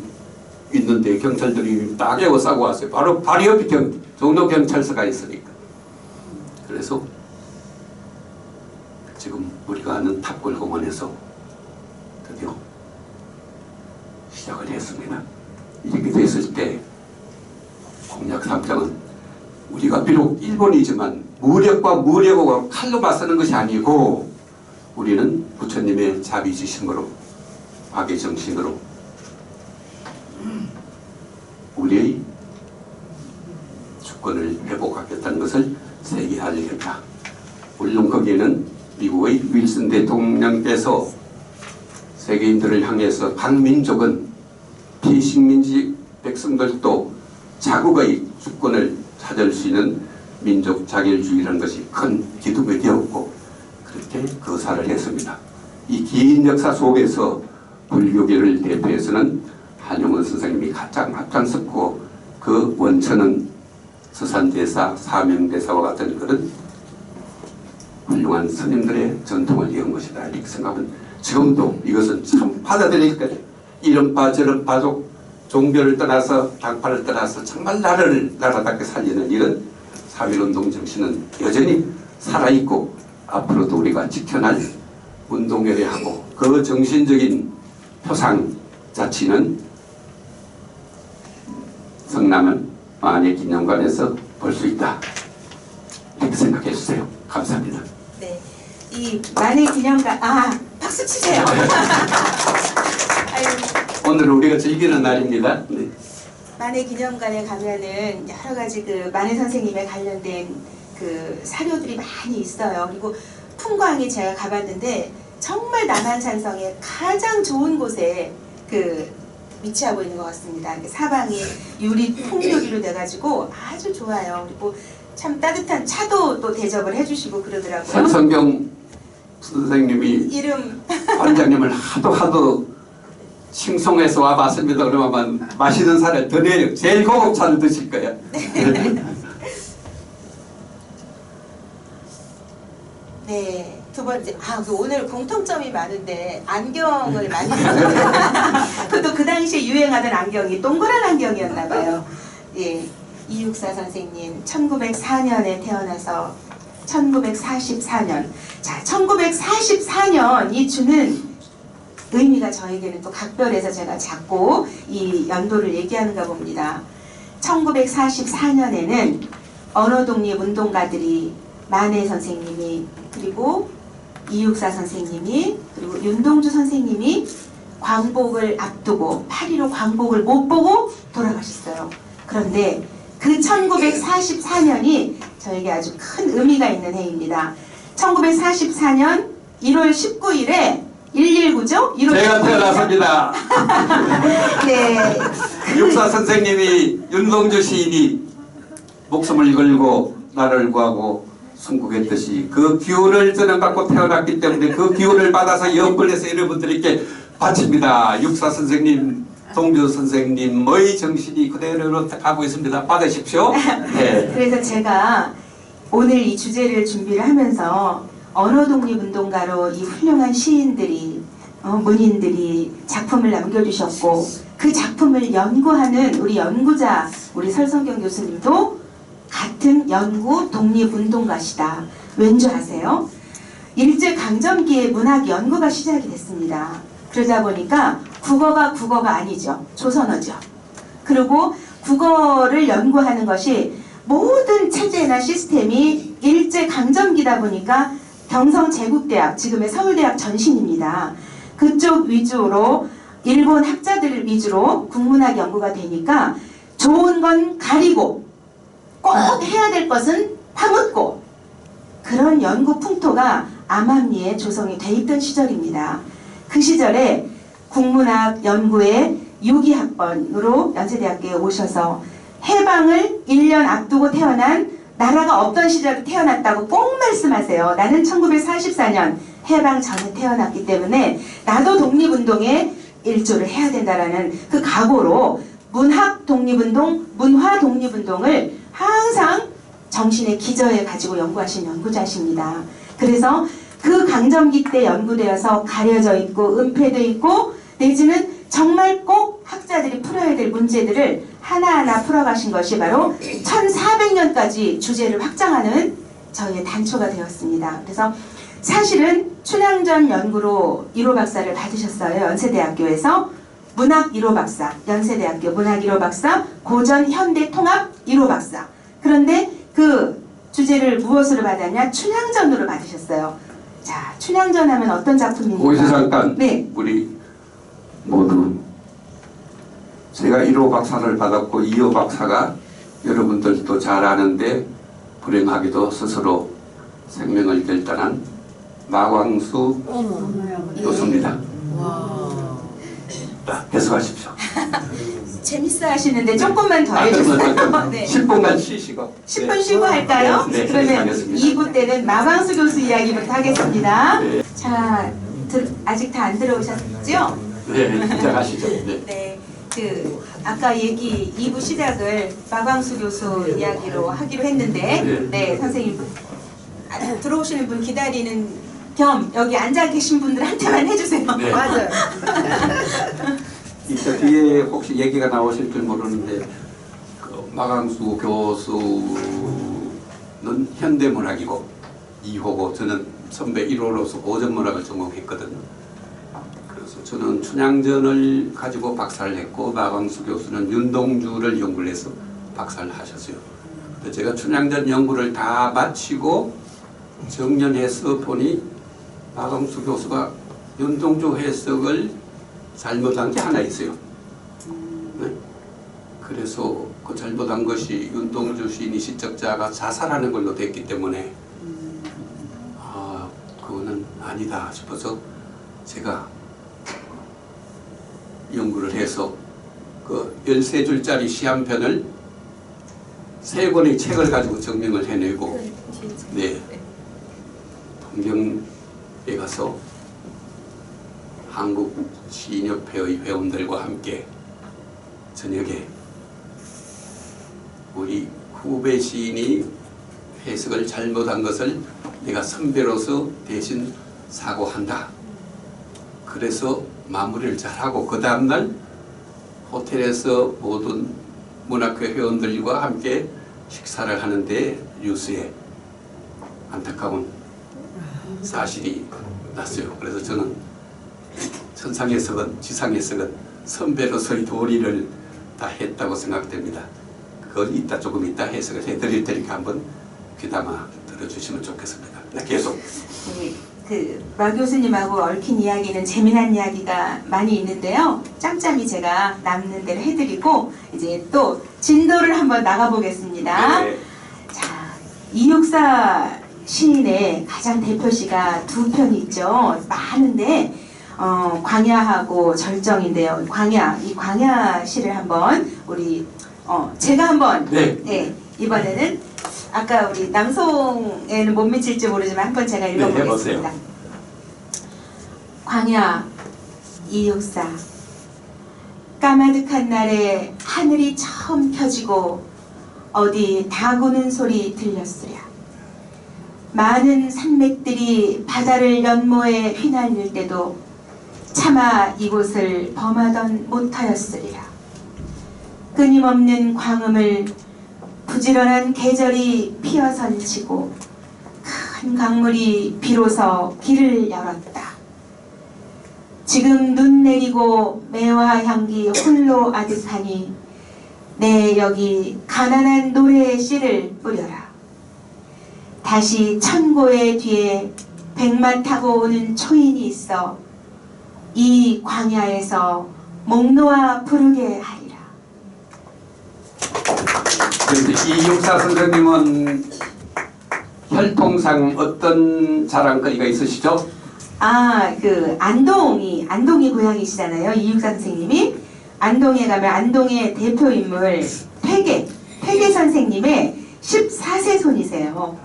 있는데 경찰들이 딱 에워싸고 왔어요. 바로 옆에 종로경찰서가 있으니까. 그래서 지금 우리가 아는 탑골공원에서 드디어 시작을 했습니다. 이렇게 됐을 때 공약 3장은 우리가 비록 일본이지만 무력과 무력과 칼로 맞서는 것이 아니고 우리는 부처님의 자비지심으로 악의정신으로 우리의 주권을 회복하겠다는 것을 세계에 알리겠다. 물론 거기에는 미국의 윌슨 대통령께서 세계인들을 향해서 각 민족은 피식민지 백성들도 자국의 주권을 찾을 수 있는 민족 자결주의라는 것이 큰 기둥이 되었고 그렇게 거사를 했습니다. 이 긴 역사 속에서 불교계를 대표해서는 한용운 선생님이 가장 앞장섰고 그 원천은 서산대사, 사명대사와 같은 그런 훌륭한 스님들의 전통을 이은 것이다. 이렇게 생각하면 지금도 이것은 참 받아들일 거예요. 이른바 저른바족 종교를 떠나서 당파를 떠나서 정말 나라를 나라답게 살리는 이런 3.1운동 정신은 여전히 살아있고 앞으로도 우리가 지켜날 운동회를 하고 그 정신적인 표상 자치는 성남은 만해기념관에서 볼 수 있다. 이렇게 생각해 주세요. 감사합니다. 네, 이 만해기념관 박수 치세요. 아유, 오늘 우리가 즐기는 날입니다. 네. 만해기념관에 가면은 여러 가지 그 만해 선생님에 관련된 그 사료들이 많이 있어요. 그리고 풍광이 제가 가봤는데 정말 남한산성의 가장 좋은 곳에 그 위치하고 있는 것 같습니다. 사방이 유리 통유리로 돼가지고 아주 좋아요. 그리고 참 따뜻한 차도 또 대접을 해주시고 그러더라고요. 산성경 선생님이 이름 관장님을 하도 칭송해서 와봤습니다. 그러면 마시는 차를 더 내려 제일 고급 차를 드실 거예요. 네, 두 번째. 그 오늘 공통점이 많은데 안경을 많이 쓰셨어요. 그것도 그 당시에 유행하던 안경이 동그란 안경이었나 봐요. 예, 이육사 선생님 1904년에 태어나서 1944년. 자, 1944년이 주는 의미가 저에게는 또 각별해서 제가 자꾸 이 연도를 얘기하는가 봅니다. 1944년에는 언어독립운동가들이 만해 선생님이 그리고 이육사 선생님이 그리고 윤동주 선생님이 광복을 앞두고 8.15 광복을 못 보고 돌아가셨어요. 그런데 그 1944년이 저에게 아주 큰 의미가 있는 해입니다. 1944년 1월 19일에 119죠? 제가 태어났습니다. 네. 육사 선생님이 윤동주 시인이 목숨을 걸고 나를 구하고 순국했듯이 그 기운을 저는 받고 태어났기 때문에 그 기운을 받아서 영권에서 여러분들께 바칩니다. 육사 선생님, 동주 선생님의 정신이 그대로 가고 있습니다. 받으십시오. 네. 그래서 제가 오늘 이 주제를 준비를 하면서 언어독립운동가로 이 훌륭한 시인들이 문인들이 작품을 남겨주셨고 그 작품을 연구하는 우리 연구자 우리 설성경 교수님도 같은 연구 독립운동가시다. 왠지 아세요? 일제강점기에 문학 연구가 시작이 됐습니다. 그러다 보니까 국어가 아니죠. 조선어죠. 그리고 국어를 연구하는 것이 모든 체제나 시스템이 일제강점기다 보니까 경성제국대학, 지금의 서울대학 전신입니다. 그쪽 위주로 일본 학자들 위주로 국문학 연구가 되니까 좋은 건 가리고 꼭 해야 될 것은 파묻고 그런 연구 풍토가 암암리에 조성이 돼 있던 시절입니다. 그 시절에 국문학 연구에 6.2학번으로 연세대학교에 오셔서 해방을 1년 앞두고 태어난 나라가 없던 시절에 태어났다고 꼭 말씀하세요. 나는 1944년 해방 전에 태어났기 때문에 나도 독립운동에 일조를 해야 된다라는 그 각오로 문학 독립운동, 문화 독립운동을 항상 정신의 기저에 가지고 연구하신 연구자십니다. 그래서 그 강점기 때 연구되어서 가려져 있고 은폐되어 있고 내지는 정말 꼭 학자들이 풀어야 될 문제들을 하나하나 풀어가신 것이 바로 1400년까지 주제를 확장하는 저희의 단초가 되었습니다. 그래서 사실은 춘향전 연구로 1호 박사를 받으셨어요. 연세대학교에서 문학 1호 박사, 연세대학교 문학 1호 박사, 고전 현대 통합 1호 박사. 그런데 그 주제를 무엇으로 받았냐? 춘향전으로 받으셨어요. 자, 춘향전 하면 어떤 작품입니까? 거기서 잠깐 네. 우리 모두 제가 1호 박사를 받았고 2호 박사가 여러분들도 잘 아는데 불행하게도 스스로 생명을 결단한 마광수 교수입니다. 해석하십시오. 재밌어 하시는데 조금만 더 해주세요. 네. 10분간 쉬시고 10분 쉬고 할까요? 네, 그러면 알겠습니다. 2부 때는 마광수 교수 이야기부터 하겠습니다. 네. 자, 아직 다 안 들어오셨죠? 네, 시작하시죠. 네. 네. 아까 2부 시작을 마광수 교수 이야기로 하기로 했는데 네, 선생님 들어오시는 분 기다리는 겸 여기 앉아 계신 분들한테만 해주세요. 네. 맞아요. 저 뒤에 혹시 얘기가 나오실 줄 모르는데 그 마광수 교수는 현대문학이고 2호고 저는 선배 1호로서 고전문학을 전공했거든요. 그래서 그래서 저는 춘향전을 가지고 박사를 했고 마광수 교수는 윤동주를 연구를 해서 박사를 하셨어요. 근데 제가 춘향전 연구를 다 마치고 정년해서 보니 마광수 교수가 윤동주 해석을 잘못한 게 하나 있어요. 네? 그래서 그 잘못한 것이 윤동주 시인이 시적자가 자살하는 걸로 됐기 때문에 그거는 아니다 싶어서 제가 연구를 해서 그 13줄짜리 시 한 편을 3권의 책을 가지고 증명을 해내고 네, 동경에 가서 한국 시인협회의 회원들과 함께 저녁에 우리 후배 시인이 해석을 잘못한 것을 내가 선배로서 대신 사과한다. 그래서 마무리를 잘하고 그 다음날 호텔에서 모든 문학회 회원들과 함께 식사를 하는데 뉴스에 안타까운 사실이 났어요. 그래서 저는 천상해석은 지상해석은 선배로서의 도리를 다 했다고 생각됩니다. 그걸 조금 이따 해석을 해드릴 테니까 한번 귀담아 들어주시면 좋겠습니다. 네, 계속. 네, 마 교수님하고 얽힌 이야기는 재미난 이야기가 많이 있는데요. 짬짬이 제가 남는 대로 해드리고 이제 또 진도를 한번 나가보겠습니다. 네. 자, 이육사 시인의 가장 대표시가 2편이 있죠. 많은데 광야하고 절정인데요. 이 광야 시를 한번 우리 제가 한번 네. 이번에는 아까 우리 낭송에는 못 미칠지 모르지만 한번 제가 읽어보겠습니다. 네, 광야 이육사. 까마득한 날에 하늘이 처음 켜지고 어디 다구는 소리 들렸으랴. 많은 산맥들이 바다를 연모에 휘날릴 때도 차마 이곳을 범하던 못하였으리라. 끊임없는 광음을 부지런한 계절이 피어선치고 큰 강물이 비로소 길을 열었다. 지금 눈 내리고 매화 향기 홀로 아득하니 내 여기 가난한 노래의 씨를 뿌려라. 다시 천고의 뒤에 백마 타고 오는 초인이 있어 이 광야에서 목 놓아 부르게 하리라. 이육사 선생님은 혈통상 어떤 자랑거리가 있으시죠? 안동이 고향이시잖아요. 이육사 선생님이. 안동에 가면 안동의 대표 인물 퇴계 선생님의 14세 손이세요.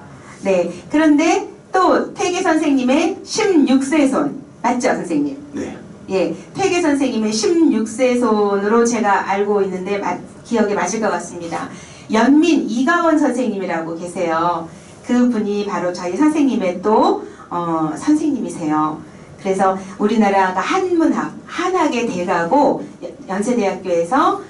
네. 그런데 또 퇴계 선생님의 16세 손. 맞죠, 선생님? 네. 예. 퇴계 선생님의 16세 손으로 제가 알고 있는데 기억에 맞을 것 같습니다. 연민 이가원 선생님이라고 계세요. 그분이 바로 저희 선생님의 또 선생님이세요. 그래서 우리나라가 한학의 대가고 연세대학교에서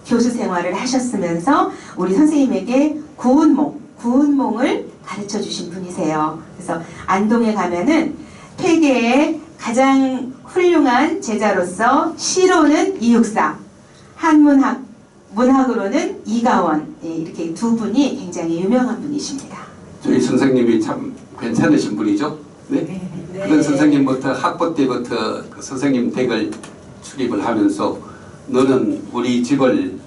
교수 생활을 하셨으면서 우리 선생님에게 구운몽을 가르쳐 주신 분이세요. 그래서 안동에 가면은 퇴계의 가장 훌륭한 제자로서 시로는 이육사, 문학으로는 이가원, 이렇게 두 분이 굉장히 유명한 분이십니다. 저희 선생님이 참 괜찮으신 분이죠. 네? 그런 선생님부터 학부 때부터 그 선생님 댁을 출입을 하면서 너는 우리 집을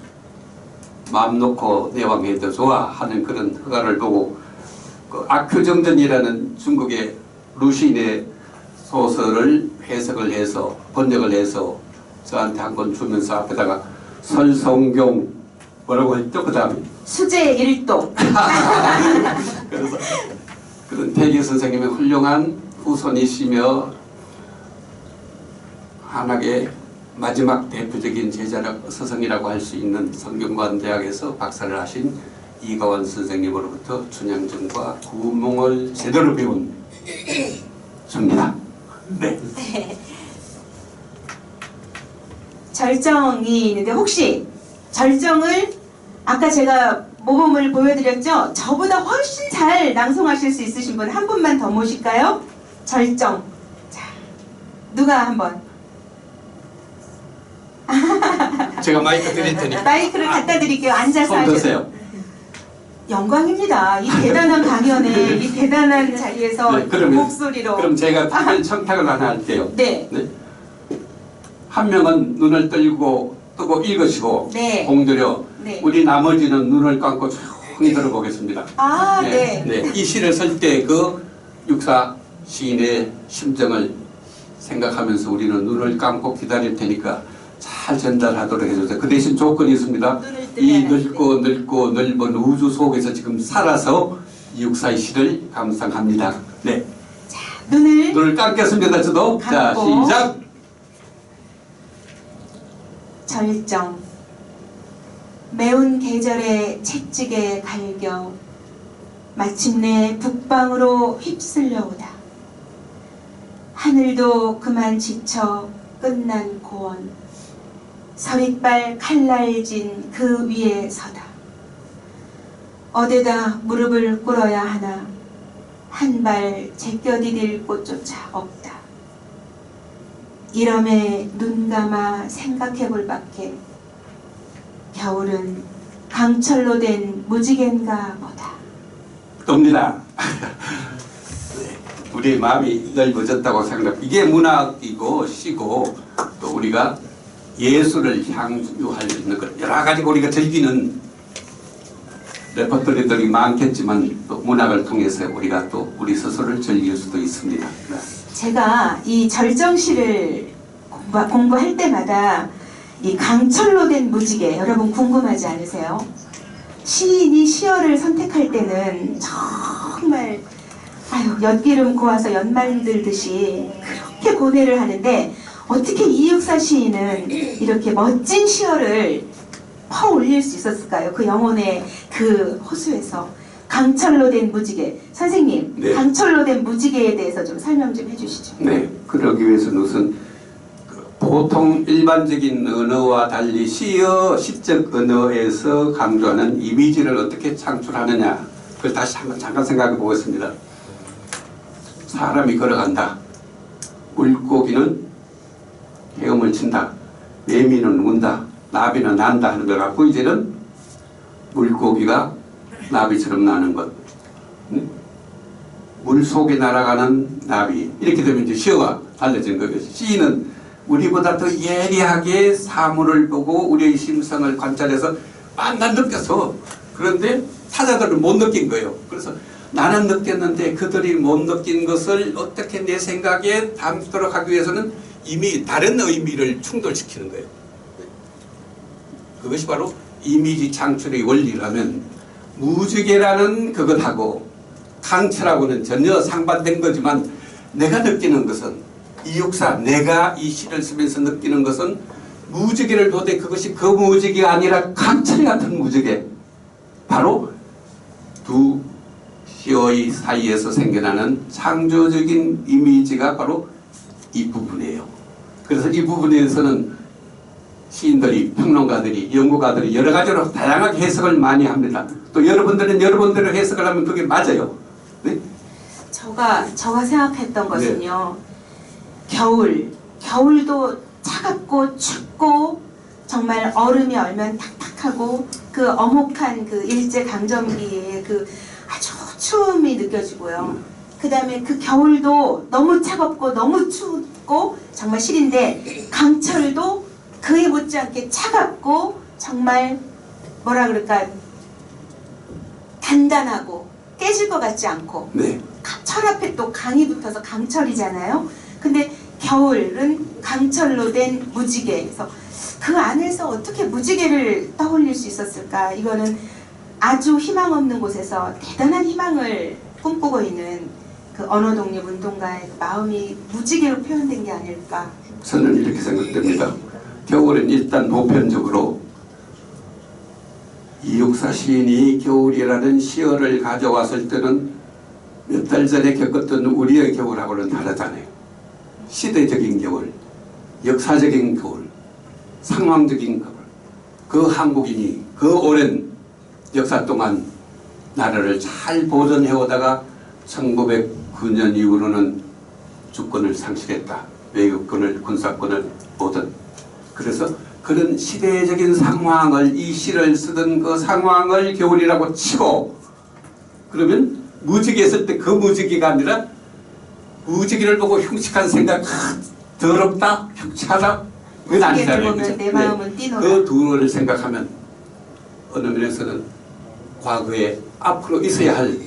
마음 놓고 내왕해도 좋아 하는 그런 허가를 두고 그 아큐정전이라는 중국의 루시인의 소설을 해석을 해서 번역을 해서 저한테 한 권 주면서 앞에다가 설성경 뭐라고 했죠? 그 다음에 수제 일독. 그래서 그런 퇴계 선생님의 훌륭한 후손이시며 한학의 마지막 대표적인 스승이라고 할 수 있는 성균관대학에서 박사를 하신 이가원 선생님으로부터 춘향전과 구운몽을 제대로 배운 접니다. 네. 절정이 있는데 혹시 절정을 아까 제가 모범을 보여드렸죠? 저보다 훨씬 잘 낭송하실 수 있으신 분 한 분만 더 모실까요? 절정. 자, 누가 한번 제가 마이크 드릴 테니까. 마이크를 갖다 드릴게요. 앉아서 손 하셔도 드세요. 영광입니다. 이 대단한 강연에 이 대단한 자리에서 네, 그러면- 목소리로 그럼 제가 특별 청탁을 하나 할게요. 네. 한 명은 눈을 뜨고 읽으시고 네. 공들여 네. 우리 나머지는 눈을 감고 조용히 들어보겠습니다. 아, 네. 이 시를 쓸 때 그 육사 시인의 심정을 생각하면서 우리는 눈을 감고 기다릴 테니까 잘 전달하도록 해주세요. 그 대신 조건이 있습니다. 눈을 이 뜨면 넓고 넓은 우주 속에서 지금 살아서 이 육사의 시를 감상합니다. 네, 눈을 감겠습니다. 저도. 자, 감고. 시작. 절정 매운 계절의 채찍에 갈겨 마침내 북방으로 휩쓸려오다. 하늘도 그만 지쳐 끝난 고원 서릿발 칼날진 그 위에 서다. 어디다 무릎을 꿇어야 하나 한 발 제껴디딜 곳조차 없다. 이러매 눈 감아 생각해볼 밖에 겨울은 강철로 된 무지갠가 보다. 돕니다. 네, 우리 마음이 넓어졌다고 생각합니다. 이게 문학이고 시고 또 우리가 예술을 향유할 수 있는 것 여러 가지 우리가 즐기는 레퍼토리들이 많겠지만 또 문학을 통해서 우리가 또 우리 스스로를 즐길 수도 있습니다. 네. 제가 이 절정시를 공부할 때마다 이 강철로 된 무지개 여러분 궁금하지 않으세요? 시인이 시어를 선택할 때는 정말 엿기름 고아서 연말들듯이 그렇게 고뇌를 하는데 어떻게 이육사 시인은 이렇게 멋진 시어를 퍼올릴 수 있었을까요? 그 영혼의 그 호수에서 강철로 된 무지개. 선생님, 네. 강철로 된 무지개에 대해서 좀 설명 좀 해주시죠. 네, 그러기 위해서는 우선 보통 일반적인 언어와 달리 시적 언어에서 강조하는 이미지를 어떻게 창출하느냐 그걸 다시 한번 잠깐 생각해 보겠습니다. 사람이 걸어간다. 물고기는 헤엄을 친다. 매미는 운다. 나비는 난다 하는 걸 갖고 이제는 물고기가 나비처럼 나는 것. 물 속에 날아가는 나비. 이렇게 되면 이제 시어가 달라진 거겠죠. 시인은 우리보다 더 예리하게 사물을 보고 우리의 심성을 관찰해서 난 느꼈어. 그런데 타자들은 못 느낀 거예요. 그래서 나는 느꼈는데 그들이 못 느낀 것을 어떻게 내 생각에 담도록 하기 위해서는 이미 다른 의미를 충돌시키는 거예요. 그것이 바로 이미지 창출의 원리라면 무지개라는 그것하고 강철하고는 전혀 상반된 거지만 내가 느끼는 것은 이육사 내가 이 시를 쓰면서 느끼는 것은 무지개를 보되 그것이 그 무지개가 아니라 강철 같은 무지개 바로 두 시어의 사이에서 생겨나는 창조적인 이미지가 바로 이 부분이에요. 그래서 이 부분에서는 시인들이 평론가들이 연구가들이 여러 가지로 다양하게 해석을 많이 합니다. 또 여러분들은 여러분대로 해석을 하면 그게 맞아요. 네? 제가 생각했던 것은요. 겨울도 차갑고 춥고 정말 얼음이 얼면 탁탁하고 그 어목한 그 일제강점기의 그 아주 추움이 느껴지고요. 그 다음에 그 겨울도 너무 차갑고 너무 춥고 정말 시린데 강철도 그에 못지않게 차갑고 정말 뭐라 그럴까 단단하고 깨질 것 같지 않고 네. 철 앞에 또 강이 붙어서 강철이잖아요. 근데 겨울은 강철로 된 무지개에서 그 안에서 어떻게 무지개를 떠올릴 수 있었을까? 이거는 아주 희망 없는 곳에서 대단한 희망을 꿈꾸고 있는 그 언어독립운동가의 마음이 무지개로 표현된 게 아닐까. 저는 이렇게 생각됩니다. 겨울은 일단 보편적으로 이육사 시인이 겨울이라는 시어를 가져왔을 때는 몇 달 전에 겪었던 우리의 겨울하고는 다르잖아요. 시대적인 겨울, 역사적인 겨울, 상황적인 겨울. 그 한국인이 그 오랜 역사 동안 나라를 잘 보존해오다가 1909년 이후로는 주권을 상실했다. 외교권을 군사권을 오든 그래서 그런 시대적인 상황을 이 시를 쓰던 그 상황을 교훈이라고 치고 그러면 무지개했을 때 그 무지개가 아니라 무지개를 보고 흉측한 생각 더럽다 흉측하다 그건 아니잖아요. 보면 그죠? 내 마음은 뛰노라. 그 둘을 생각하면 어느 면에서는 과거에 앞으로 있어야 할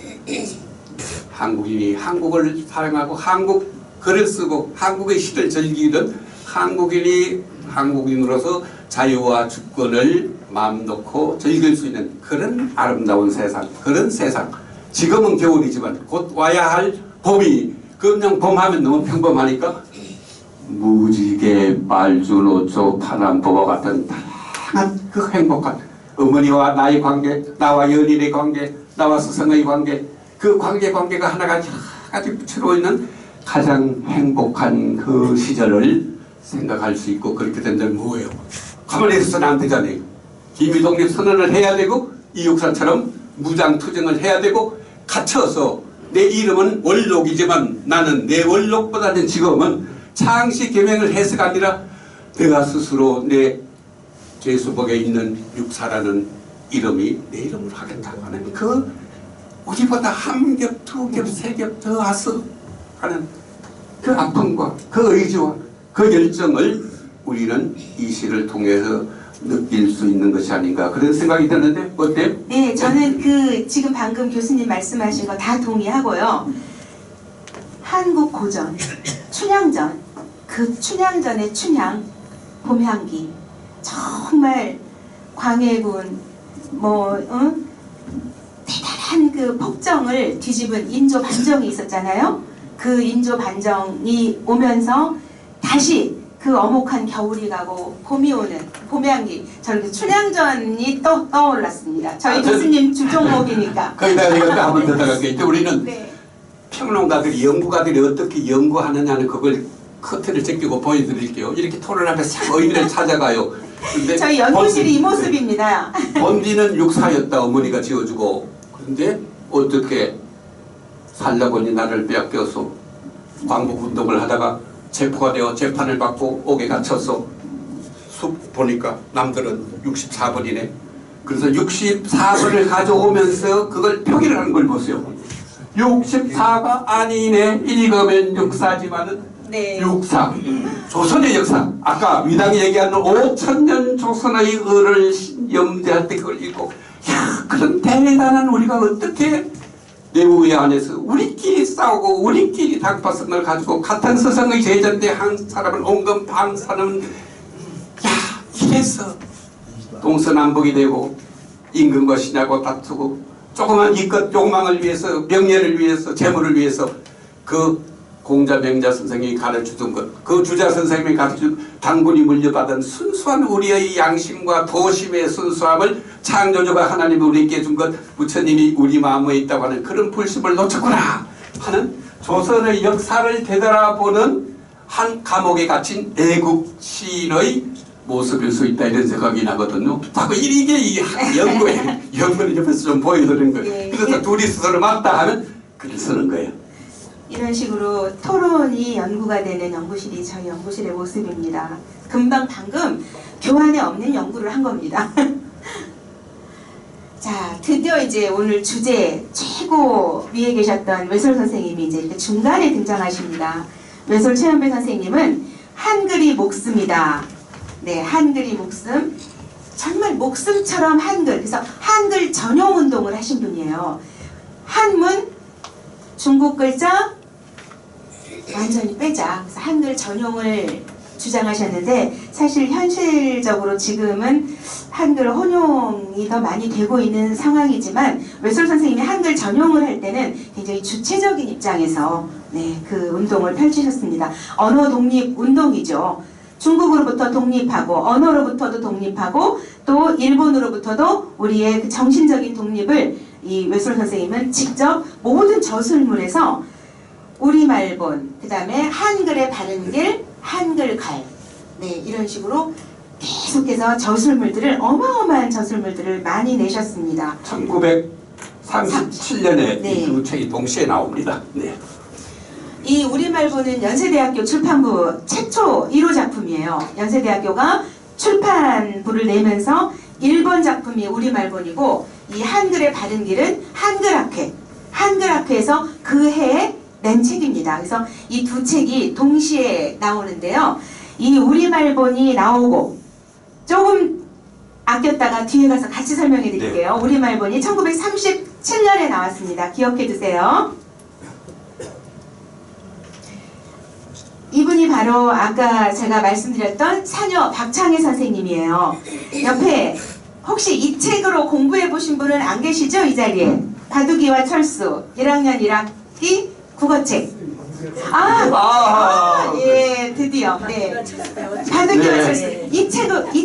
한국인이 한국을 사랑하고 한국 글을 쓰고 한국의 시를 즐기는 한국인이 한국인으로서 자유와 주권을 마음 놓고 즐길 수 있는 그런 아름다운 세상 그런 세상 지금은 겨울이지만 곧 와야 할 봄이 그냥 봄하면 너무 평범하니까 무지개 말주노초 파남보와 같은 다양한 그 행복한 어머니와 나의 관계 나와 연인의 관계 나와 스승의 관계 그 관계가 하나가 여러 가지 붙여 있는 가장 행복한 그 시절을 생각할 수 있고 그렇게 된다면 뭐예요? 가만히 있어서는 안 되잖아요. 기미독립 선언을 해야 되고 이육사처럼 무장투쟁을 해야 되고 갇혀서 내 이름은 원록이지만 나는 내 원록보다는 지금은 창시 계명을 해서가 아니라 내가 스스로 내 죄수복에 있는 육사라는 이름이 내 이름으로 하겠다고 하는 그 우리보다 한 겹, 두 겹, 세 겹 더 와서 하는 그 아픔과 그 의지와 그 열정을 우리는 이 시를 통해서 느낄 수 있는 것이 아닌가 그런 생각이 드는데 어때요? 네, 저는 그 지금 방금 교수님 말씀하신 거 다 동의하고요. 한국 고전, 춘향전, 그 춘향전의 춘향, 봄향기 정말 광해군 대단한 그 폭정을 뒤집은 인조 반정이 있었잖아요. 그 인조 반정이 오면서 다시 그 어목한 겨울이 가고 봄이 오는 봄향기 저는 그 춘향전이 떠올랐습니다. 저희 교수님 주종목이니까. 거기다가 내가 한번 더 나갈게요. 우리는 네. 평론가들이 연구가들이 어떻게 연구하느냐는 그걸 커트를 제끼고 보여드릴게요. 이렇게 토론하면서 참 의미를 찾아가요. 근데 저희 연구실이 이 모습입니다. 본디는 육사였다 어머니가 지어주고 그런데 어떻게 살라고니 나를 빼앗겨서 광복운동을 하다가 체포가 되어 재판을 받고 옥에 갇혀서 숲 보니까 남들은 64번이네. 그래서 64번을 가져오면서 그걸 표기를 하는 걸 보세요. 64가 아니네. 읽으면 육사지만은 네. 육사. 조선의 역사. 아까 위당이 얘기하는 5천년 조선의 을을 염대할 때 그걸 읽고 야 그런 대단한 우리가 어떻게 내부의 안에서 우리끼리 싸우고 우리끼리 당파선을 가지고 같은 서성의 제자인데 한 사람은 온건 반 사람은 야 이래서 동서남북이 되고 임금과 신하고 다투고 조그만 이것 욕망을 위해서 명예를 위해서 재물을 위해서 그 공자 명자 선생님이 가르쳐준 것 그 주자 선생님이 가르쳐준 당군이 물려받은 순수한 우리의 양심과 도심의 순수함을 창조주가 하나님이 우리에게 준 것 부처님이 우리 마음에 있다고 하는 그런 불심을 놓쳤구나 하는 조선의 역사를 되돌아보는 한 감옥에 갇힌 애국 시인의 모습일 수 있다 이런 생각이 나거든요. 자꾸 이게 이 연구를 옆에서 좀 보여드리는 거예요. 네. 그래서 둘이 스스로 맞다 하면 글을 쓰는 거예요. 이런 식으로 토론이 연구가 되는 연구실이 저희 연구실의 모습입니다. 방금 교환에 없는 연구를 한 겁니다. 자, 드디어 이제 오늘 주제 최고 위에 계셨던 외솔 선생님이 이제 이렇게 중간에 등장하십니다. 외솔 최연배 선생님은 한글이 목숨이다. 네, 한글이 목숨. 정말 목숨처럼 한글. 그래서 한글 전용 운동을 하신 분이에요. 한문, 중국 글자 완전히 빼자. 그래서 한글 전용을 주장하셨는데 사실 현실적으로 지금은 한글 혼용이 더 많이 되고 있는 상황이지만 외솔 선생님이 한글 전용을 할 때는 굉장히 주체적인 입장에서 그 운동을 펼치셨습니다. 언어 독립 운동이죠. 중국으로부터 독립하고 언어로부터도 독립하고 또 일본으로부터도 우리의 그 정신적인 독립을 이 외솔 선생님은 직접 모든 저술물에서 우리말본, 그 다음에 한글의 바른 길, 한글갈 이런 식으로 계속해서 저술물들을 어마어마한 저술물들을 많이 내셨습니다. 1937년에 네. 이 두 책이 동시에 나옵니다. 네. 이 우리말보는 연세대학교 출판부 최초 1호 작품이에요. 연세대학교가 출판부를 내면서 일본 작품이 우리말본이고 이 한글의 바른 길은 한글학회에서 그 해에 낸 책입니다. 그래서 이 두 책이 동시에 나오는데요. 이 우리말본이 나오고 조금 아꼈다가 뒤에 가서 같이 설명해 드릴게요. 우리말본이 1937년에 나왔습니다. 기억해 두세요. 이분이 바로 아까 제가 말씀드렸던 사녀 박창혜 선생님이에요. 옆에 혹시 이 책으로 공부해 보신 분은 안 계시죠? 이 자리에. 바둑이와 철수 1학년 1학기 국어책. 예, 드디어. 네. 바둑이와 네. 철수. 이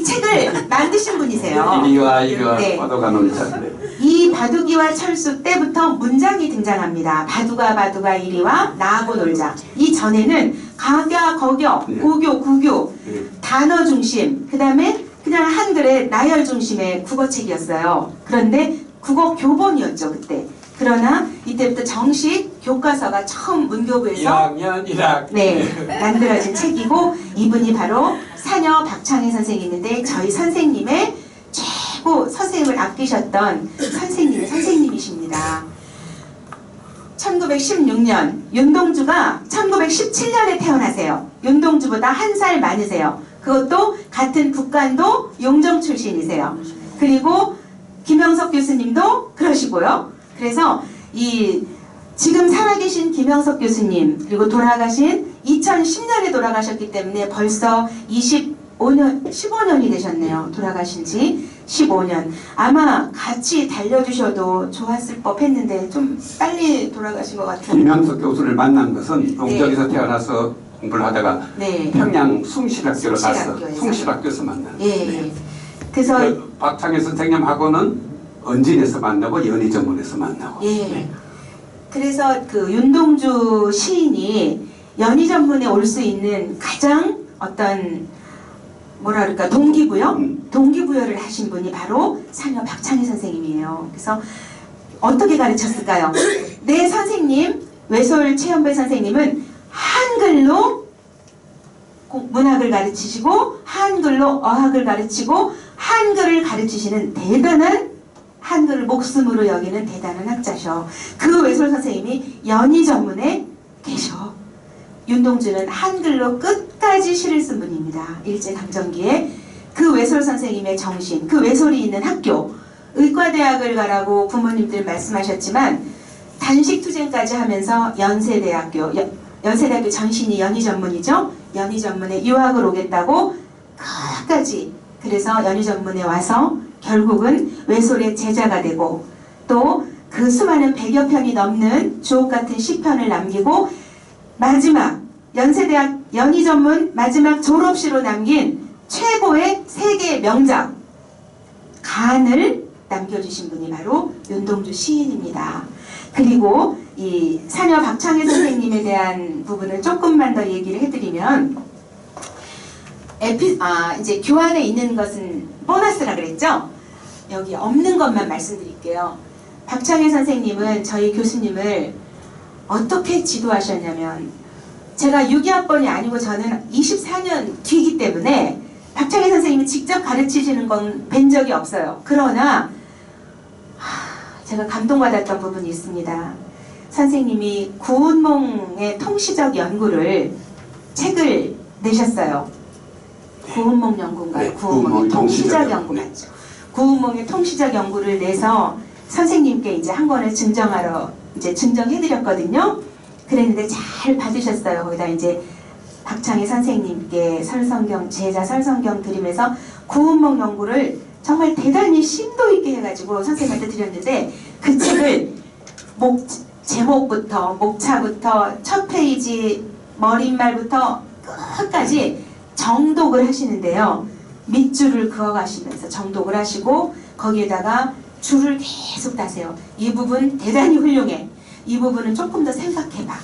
책을 만드신 분이세요. 이리와 네. 바둑아 놀자. 이 바둑이와 철수 때부터 문장이 등장합니다. 바둑아 이리와 나하고 놀자. 이 전에는 가가, 거겨, 네. 고교, 구교, 네. 단어 중심, 그 다음에 그냥 한글의 나열 중심의 국어책이었어요. 그런데 국어 교본이었죠, 그때. 그러나 이때부터 정식 교과서가 처음 문교부에서 1학년 1학기. 네, 만들어진 책이고 이분이 바로 사녀 박창희 선생님인데 저희 선생님의 최고 선생님을 아끼셨던 선생님의 선생님이십니다. 1916년 윤동주가 1917년에 태어나세요. 윤동주보다 한 살 많으세요. 그것도 같은 북간도 용정 출신이세요. 그리고 김영석 교수님도 그러시고요. 그래서 이 지금 살아계신 김영석 교수님 그리고 돌아가신 2010년에 돌아가셨기 때문에 벌써 15년이 되셨네요. 돌아가신 지 15년. 아마 같이 달려주셔도 좋았을 법했는데 좀 빨리 돌아가신 것 같아요. 김현석 교수를 만난 것은 동정에서 태어나서 공부를 하다가 네. 평양 숭실학교를 가서 숭실학교에서. 숭실학교에서 만났어요. 예. 그래서 그 박창희 선생님하고는 언진에서 만나고 연희전문에서 만나고. 예. 그래서 그 윤동주 시인이 연희전문에 올 수 있는 가장 어떤 뭐라 그럴까 동기부여를 하신 분이 바로 사녀 박창희 선생님이에요. 그래서 어떻게 가르쳤을까요? 내 선생님 외솔 최연배 선생님은 한글로 문학을 가르치시고 한글로 어학을 가르치고 한글을 가르치시는 대단한 한글을 목숨으로 여기는 대단한 학자셔. 그 외솔 선생님이 연희전문에 계셔. 윤동주는 한글로 끝까지 시를 쓴 분입니다. 일제강점기에 그 외솔 선생님의 정신, 그 외솔이 있는 학교, 의과대학을 가라고 부모님들 말씀하셨지만 단식투쟁까지 하면서 연세대학교 전신이 연희전문이죠. 연희전문에 유학을 오겠다고 끝까지 그래서 연희전문에 와서 결국은 외솔의 제자가 되고 또 그 수많은 100여 편이 넘는 주옥같은 시편을 남기고 마지막 연세대학 연희전문 마지막 졸업시로 남긴 최고의 세계 명작 간을 남겨주신 분이 바로 윤동주 시인입니다. 그리고 이 사녀 박창희 선생님에 대한 부분을 조금만 더 얘기를 해드리면 이제 교환에 있는 것은 보너스라 그랬죠? 여기 없는 것만 말씀드릴게요. 박창희 선생님은 저희 교수님을 어떻게 지도하셨냐면 제가 6.2학번이 아니고 저는 24년 뒤이기 때문에 박창희 선생님이 직접 가르치시는 건 뵌 적이 없어요. 그러나 제가 감동받았던 부분이 있습니다. 선생님이 구운몽의 통시적 연구를 책을 내셨어요. 구운몽 연구인가요? 네, 구운몽의 통시적 연구 맞죠. 구운몽의 통시적 연구를 내서 선생님께 이제 한 권을 증정해드렸거든요. 그랬는데 잘 받으셨어요. 거기다 이제 박창희 선생님께 제자 설성경 드리면서 구운몽 연구를 정말 대단히 심도 있게 해가지고 선생님한테 드렸는데 그 책을 제목부터 목차부터 첫 페이지 머릿말부터 끝까지 정독을 하시는데요. 밑줄을 그어가시면서 정독을 하시고 거기에다가 줄을 계속 다세요. 이 부분 대단히 훌륭해. 이 부분은 조금 더 생각해봐.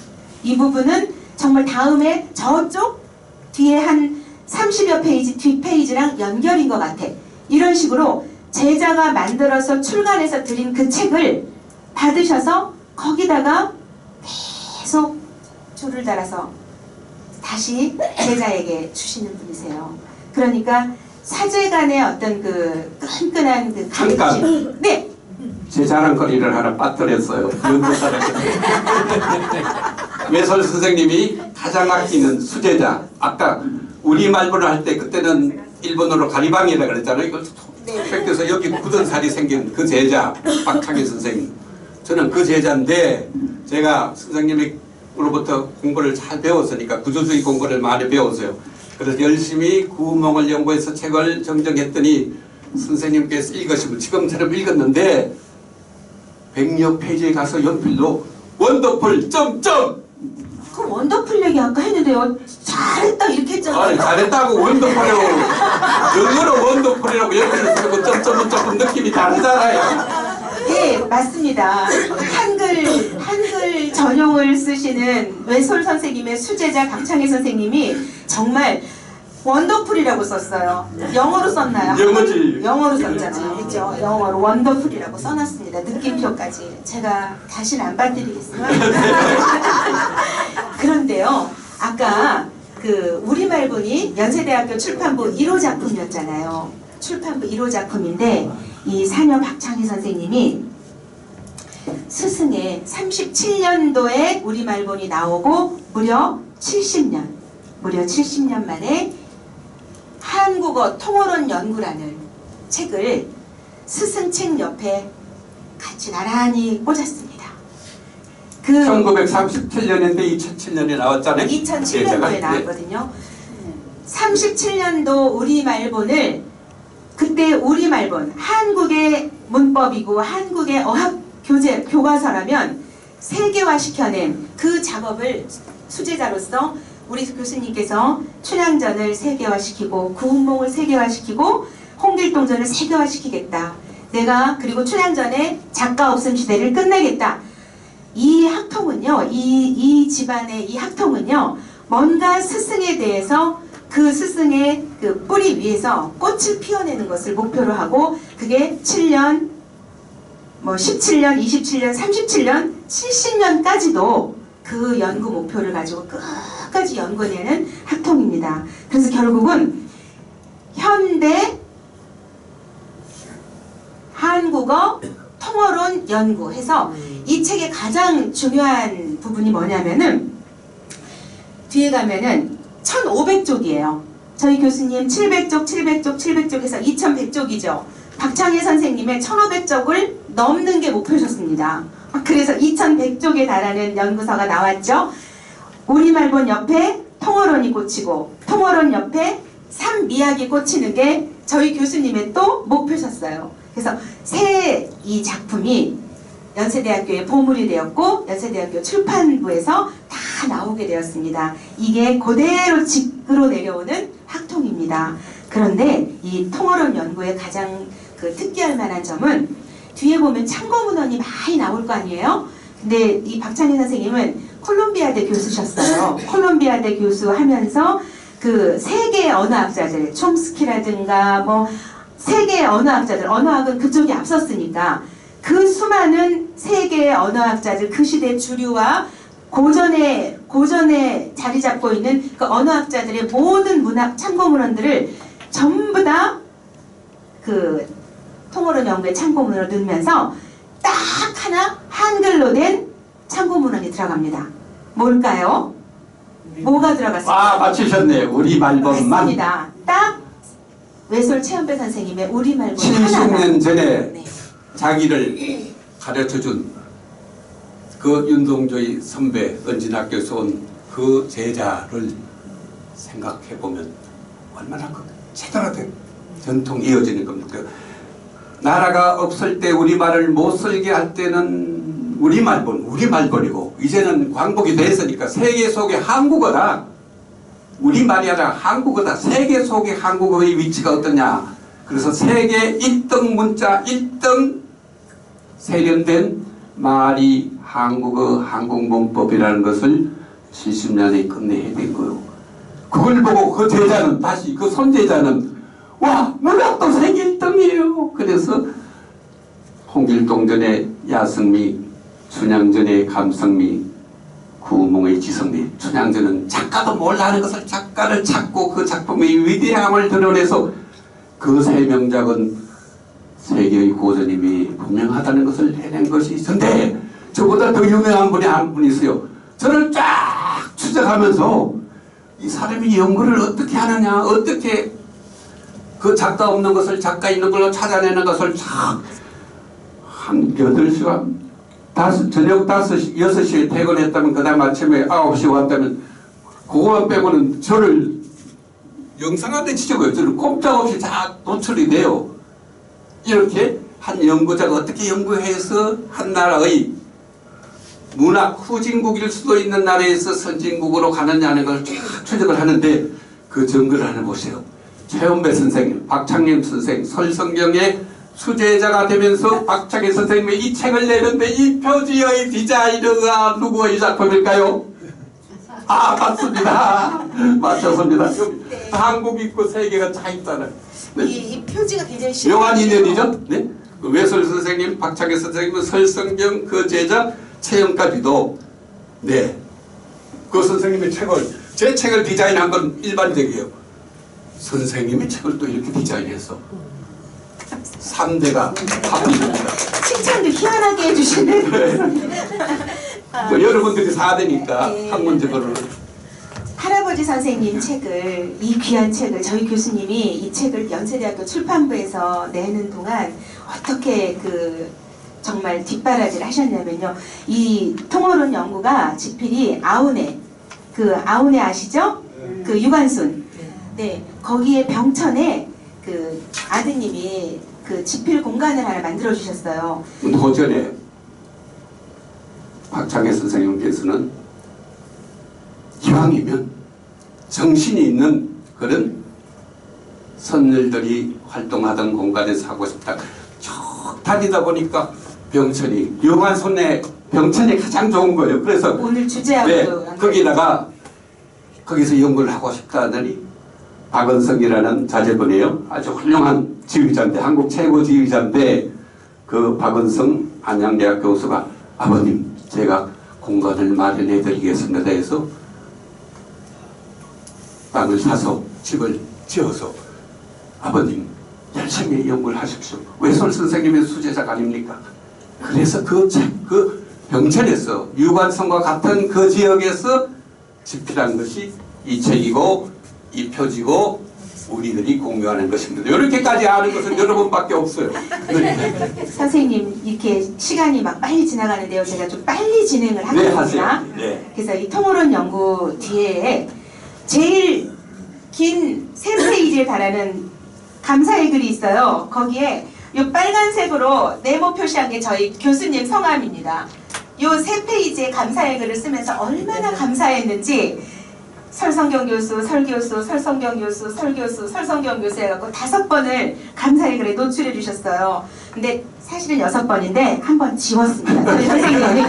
이 부분은 정말 다음에 저쪽 뒤에 한 30여 페이지 뒷페이지랑 연결인 것 같아. 이런 식으로 제자가 만들어서 출간해서 드린 그 책을 받으셔서 거기다가 계속 줄을 달아서 다시 제자에게 주시는 분이세요. 그러니까 사제간의 어떤 그 끈끈한 그 잠깐. 가르침. 네. 제 자랑거리를 하나 빠뜨렸어요. 외설 선생님이 가장 아끼는 수제자. 아까 우리 말문을 할 때 그때는 일본어로 가리방이라 그랬잖아요. 이걸 획돼서 여기 굳은 살이 생긴 그 제자 박창희 선생님. 저는 그 제자인데 제가 선생님으로부터 공부를 잘 배웠으니까 구조주의 공부를 많이 배웠어요. 그래서 열심히 구문을 연구해서 책을 정정했더니 선생님께서 읽으시면 지금처럼 읽었는데 100여 페이지에 가서 연필로 원더풀 점점. 그 원더풀 얘기 아까 했는데요. 잘했다 이렇게 했잖아요. 아니 잘했다고 원더풀이라고 영어로 원더풀이라고 옆에서 쓰고 점점 느낌이 다르잖아요. 네, 맞습니다. 한글 전용을 쓰시는 외솔 선생님의 수제자 박창희 선생님이 정말 원더풀이라고 썼어요. 영어로 썼나요? 영어지. 영어로 썼잖아요. 그죠? 영어로 원더풀이라고 써놨습니다. 느낌표까지. 제가 다시는 안 빠뜨리겠습니다. 그런데요, 아까 그 우리말본이 연세대학교 출판부 1호 작품이었잖아요. 출판부 1호 작품인데 이 사녀 박창희 선생님이 스승의 37년도에 우리말본이 나오고 무려 70년 만에 한국어 통어론 연구라는 책을 스승 책 옆에 같이 나란히 꽂았습니다. 그 1937년인데 2007년에 나왔잖아요. 2007년도에 나왔거든요. 37년도 우리말본을 그때 우리말본 한국의 문법이고 한국의 어학 교과서라면 세계화시켜낸 그 작업을 수제자로서 우리 교수님께서 춘향전을 세계화시키고 구운몽을 세계화시키고 홍길동전을 세계화시키겠다. 내가 그리고 춘향전의 작가 없음 시대를 끝내겠다. 이 학통은요, 이 집안의 이 학통은요, 뭔가 스승에 대해서 그 스승의 그 뿌리 위에서 꽃을 피워내는 것을 목표로 하고 그게 7년, 17년, 27년, 37년, 70년까지도 그 연구 목표를 가지고 끝까지 연구하는 학통입니다. 그래서 결국은 현대 한국어 통어론 연구해서 이 책의 가장 중요한 부분이 뭐냐면은 뒤에 가면은 1500쪽이에요. 저희 교수님 700쪽 해서 2100쪽이죠. 박창희 선생님의 1500쪽을 넘는 게 목표셨습니다. 그래서 2100쪽에 달하는 연구서가 나왔죠. 우리말본 옆에 통어론이 꽂히고 통어론 옆에 삼미학이 꽂히는 게 저희 교수님의 또 목표셨어요. 그래서 새 이 작품이 연세대학교의 보물이 되었고 연세대학교 출판부에서 다 나오게 되었습니다. 이게 그대로 직으로 내려오는 학통입니다. 그런데 이 통어론 연구의 가장 그 특기할 만한 점은 뒤에 보면 참고문헌이 많이 나올 거 아니에요? 근데 이 박창희 선생님은 콜롬비아대 교수셨어요. 콜롬비아대 교수 하면서 그 세계 언어학자들, 촘스키라든가 세계 언어학자들, 언어학은 그쪽이 앞섰으니까 그 수많은 세계의 언어학자들, 그 시대 주류와 고전에 자리 잡고 있는 그 언어학자들의 모든 문학 참고문헌들을 전부 다 그 통어론 연구의 참고문헌을 넣으면서 딱 하나 한글로 된 참고문헌이 들어갑니다. 뭘까요? 뭐가 들어갔을까요? 맞추셨네. 우리말본만. 맞습니다. 딱 외솔 최연배 선생님의 우리말본 하나가 70년 전에 네. 자기를 가르쳐준 그 윤동주의 선배 은진학교에서 온 그 제자를 생각해보면 얼마나 그 제대로 된 전통이 이어지는 겁니까? 나라가 없을 때 우리말을 못 쓰게 할 때는 우리말본이고 이제는 광복이 됐으니까 세계 속의 한국어다. 우리말이 아니라 한국어다. 세계 속의 한국어의 위치가 어떠냐. 그래서 세계 1등 문자 1등 세련된 말이 한국어 한국문법이라는 것을 70년에 끝내야 된 거예요. 그걸 보고 그 제자는 다시 그 손제자는 와 문학도 세계 1등이에요. 그래서 홍길동전의 야성미, 춘향전의 감성미, 구몽의 지성리 춘향전은 작가도 몰라하는 것을 작가를 찾고 그 작품의 위대함을 드러내서 그 세 명작은 세계의 고전임이 분명하다는 것을 해낸 것이 있는데 저보다 더 유명한 분이 한 분 있어요. 저를 쫙 추적하면서 이 사람이 연구를 어떻게 하느냐, 어떻게 그 작가 없는 것을 작가 있는 걸로 찾아내는 것을 한 8시간 저녁 5시, 6시에 퇴근했다면 그 다음 아침에 9시에 왔다면 그거만 빼고는 저를 영상한테 치자고요. 저를 꼼짝없이 다 노출이 돼요. 이렇게 한 연구자가 어떻게 연구해서 한 나라의 문학 후진국일 수도 있는 나라에서 선진국으로 가느냐는 걸 쫙 추적을 하는데 그 증거를 하나 보세요. 최원배 선생, 박창림 선생, 설성경의 수제자가 되면서 박창희 선생님이 이 책을 내는데 이 표지의 디자이너가 누구의 작품일까요? 아, 맞습니다. 맞췄습니다. 네. 한국 있고 세계가 차 있다는. 네. 이 표지가 굉장히 묘한 인연이죠. 네? 그 외설 선생님, 박창희 선생님은 설성경 그 제자 최영까지도 네. 그 선생님의 책을 제 책을 디자인한 건 일반적이에요. 선생님의 책을 또 이렇게 디자인해서 3대가 합의됩니다. 칭찬도 희한하게 해주시는. 그 여러분들이 4대니까 네. 학문적으로는 할아버지 선생님 책을, 이 귀한 책을 저희 교수님이 이 책을 연세대학교 출판부에서 내는 동안 어떻게 정말 뒷바라지를 하셨냐면요. 이 통어론 연구가 집필이 아우네, 아우네 아시죠? 그 유관순. 네, 거기에 병천에 그 아드님이 그 집필 공간을 하나 만들어 주셨어요. 도전에 박창희 선생님께서는 기왕이면 정신이 있는 그런 선열들이 활동하던 공간에서 하고 싶다. 쭉 다니다 보니까 병천이 유관순의 병천이 가장 좋은 거예요. 그래서 오늘 주제하고 네, 거기서 연구를 하고 싶다더니 박은성이라는 자제분이에요. 아주 훌륭한 지휘자인데 한국 최고 지휘자인데 그 박은성 안양대학 교수가 아버님 제가 공간을 마련해 드리겠습니다 해서 땅을 사서 집을 지어서 아버님 열심히 연구를 하십시오. 외솔 선생님의 수제자가 아닙니까? 그래서 그 병천에서 유관성과 같은 그 지역에서 집필한 것이 이 책이고 이 표지고 우리들이 공유하는 것입니다. 이렇게까지 아는 것은 여러분밖에 없어요. 네. 선생님 이렇게 시간이 막 빨리 지나가는데요. 제가 좀 빨리 진행을 하겠습니다. 하세요. 네. 그래서 이 통으론 연구 뒤에 제일 긴 3페이지에 달하는 감사의 글이 있어요. 거기에 이 빨간색으로 네모 표시한 게 저희 교수님 성함입니다. 이 3페이지에 감사의 글을 쓰면서 얼마나 감사했는지 설성경 교수, 설교수, 설성경 교수, 설교수, 설성경 교수 해갖고 5번을 감사의 글에 노출해 주셨어요. 근데 사실은 6번인데 한 번 지웠습니다. 저희 선생님이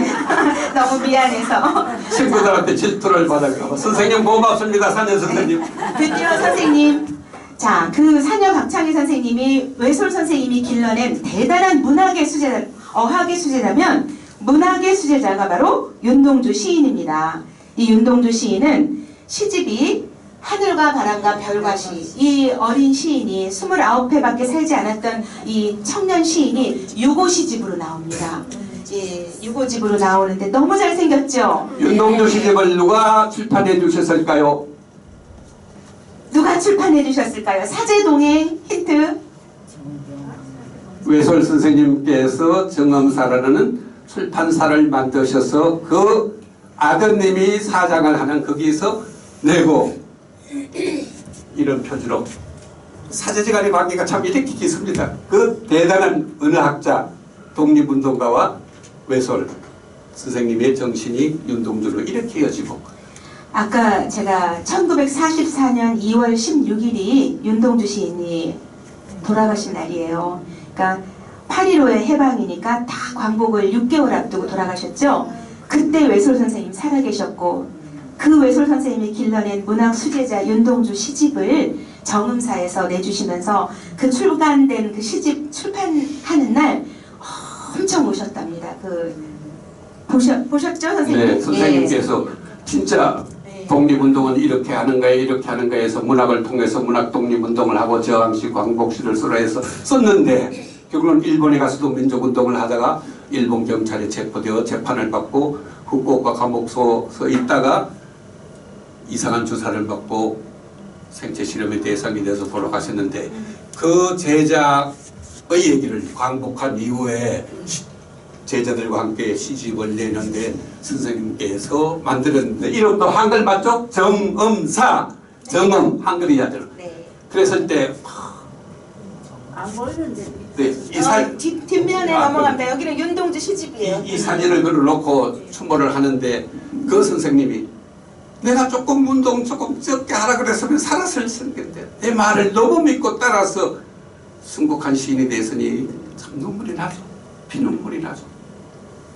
너무 미안해서. 친구들한테 질투를 받아요. 선생님 고맙습니다. 사녀 선생님. 드디어 선생님. 자, 그 사녀 박창희 선생님이 외솔 선생님이 길러낸 대단한 문학의 수제자, 어학의 수제자면 문학의 수제자가 바로 윤동주 시인입니다. 이 윤동주 시인은 시집이 하늘과 바람과 별과 시, 이 어린 시인이 29회밖에 살지 않았던 이 청년 시인이 유고 시집으로 나옵니다. 예, 유고집으로 나오는데 너무 잘생겼죠? 윤동주 시집을 누가 출판해 주셨을까요? 누가 출판해 주셨을까요? 사제동의 힌트. 외솔 선생님께서 정엄사라는 출판사를 만드셔서 그 아드님이 사장을 하는 거기서 내고 이런 표지로 사제지간의 관계가 참 이렇게 깊습니다. 그 대단한 은하학자 독립운동가와 외솔 선생님의 정신이 윤동주로 이렇게 이어지고 아까 제가 1944년 2월 16일이 윤동주 시인이 돌아가신 날이에요. 그러니까 8.15의 해방이니까 다 광복을 6개월 앞두고 돌아가셨죠. 그때 외솔 선생님 살아계셨고 그 외솔 선생님이 길러낸 문학 수제자 윤동주 시집을 정음사에서 내주시면서 그 출간된 그 시집 출판하는 날 엄청 오셨답니다. 그 보셨죠, 선생님? 네, 선생님께서 진짜 네. 독립운동은 이렇게 하는 거야, 이렇게 하는 거야 해서 문학을 통해서 문학 독립운동을 하고 저항시 광복시를 수라해서 썼는데 결국은 일본에 가서도 민족운동을 하다가 일본 경찰에 체포되어 재판을 받고 후쿠오카 감옥소에 있다가 이상한 주사를 받고 생체 실험의 대상이 돼서 돌아가셨는데 그 제작의 얘기를 광복한 이후에 제자들과 함께 시집을 내는데 선생님께서 만들었는데 이름도 한글 맞죠? 정음사 정음 한글이야죠. 네. 그랬을 때 안 보이는데. 네, 뒷면에 아, 넘어갑니다. 여기는 윤동주 시집이에요. 이 사진을 걸어놓고 추모를 하는데 그 선생님이 내가 조금 운동 조금 적게 하라 그랬으면 살았을 텐데 내 말을 너무 믿고 따라서 순국한 시인이 됐으니 참 눈물이 나죠. 피눈물이 나죠.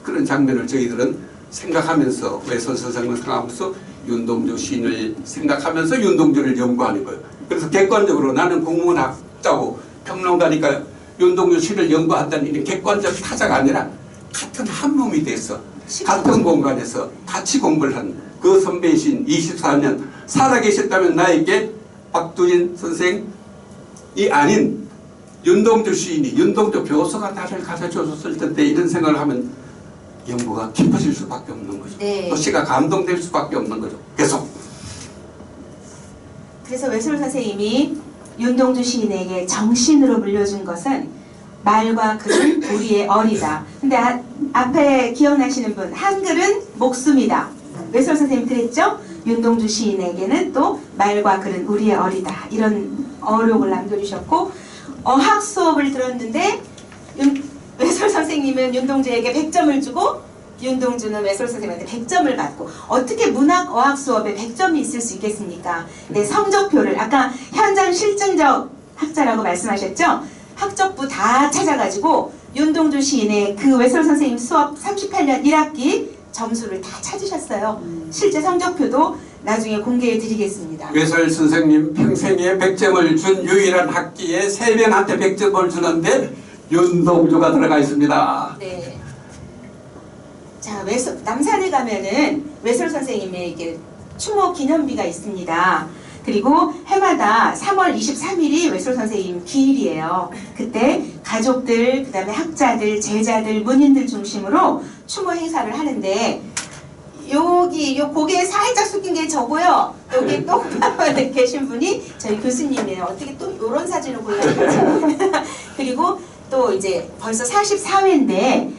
그런 장면을 저희들은 생각하면서 외선 선생을 생각하면서 윤동주 시인을 생각하면서 윤동주를 연구하는 거예요. 그래서 객관적으로 나는 국문학자고 평론가니까 윤동주 시를 연구한다는 이 객관적 타자가 아니라 같은 한 몸이 돼서 같은 공간에서 같이 공부를 한 그 선배이신 24년 살아계셨다면 나에게 박두진 선생이 아닌 윤동주 시인이 윤동주 교수가 나를 가르쳐줬을 텐데 이런 생각을 하면 연구가 깊어질 수밖에 없는 거죠. 네. 또 시가 감동될 수밖에 없는 거죠. 계속. 그래서 외솔 선생님이 윤동주 시인에게 정신으로 물려준 것은 말과 글은 우리의 어리다. 근데 앞에 기억나시는 분 한글은 목숨이다. 외솔 선생님 그랬죠? 윤동주 시인에게는 또 말과 글은 우리의 어리다. 이런 어록을 남겨주셨고 어학 수업을 들었는데 외솔 선생님은 윤동주에게 100점을 주고 윤동주는 외솔 선생님한테 100점을 받고 어떻게 문학 어학 수업에 100점이 있을 수 있겠습니까? 네, 성적표를 아까 현장 실증적 학자라고 말씀하셨죠? 학적부 다 찾아가지고 윤동주 시인의 그 외솔 선생님 수업 38년 1학기 점수를 다 찾으셨어요. 실제 성적표도 나중에 공개해 드리겠습니다. 외설 선생님 평생에 100점을 준 유일한 학기에 3명한테 100점을 주는데 윤동주가 들어가 있습니다. 네. 자, 남산에 가면은 외솔 선생님의 이게 추모 기념비가 있습니다. 그리고 해마다 3월 23일이 외솔 선생님 기일이에요. 그때 가족들, 그 다음에 학자들, 제자들, 문인들 중심으로 추모 행사를 하는데 여기 요 고개 살짝 숙인 게 저고요. 여기 또 계신 분이 저희 교수님이에요. 어떻게 또 이런 사진을 보여드리지? 그리고 또 이제 벌써 44회인데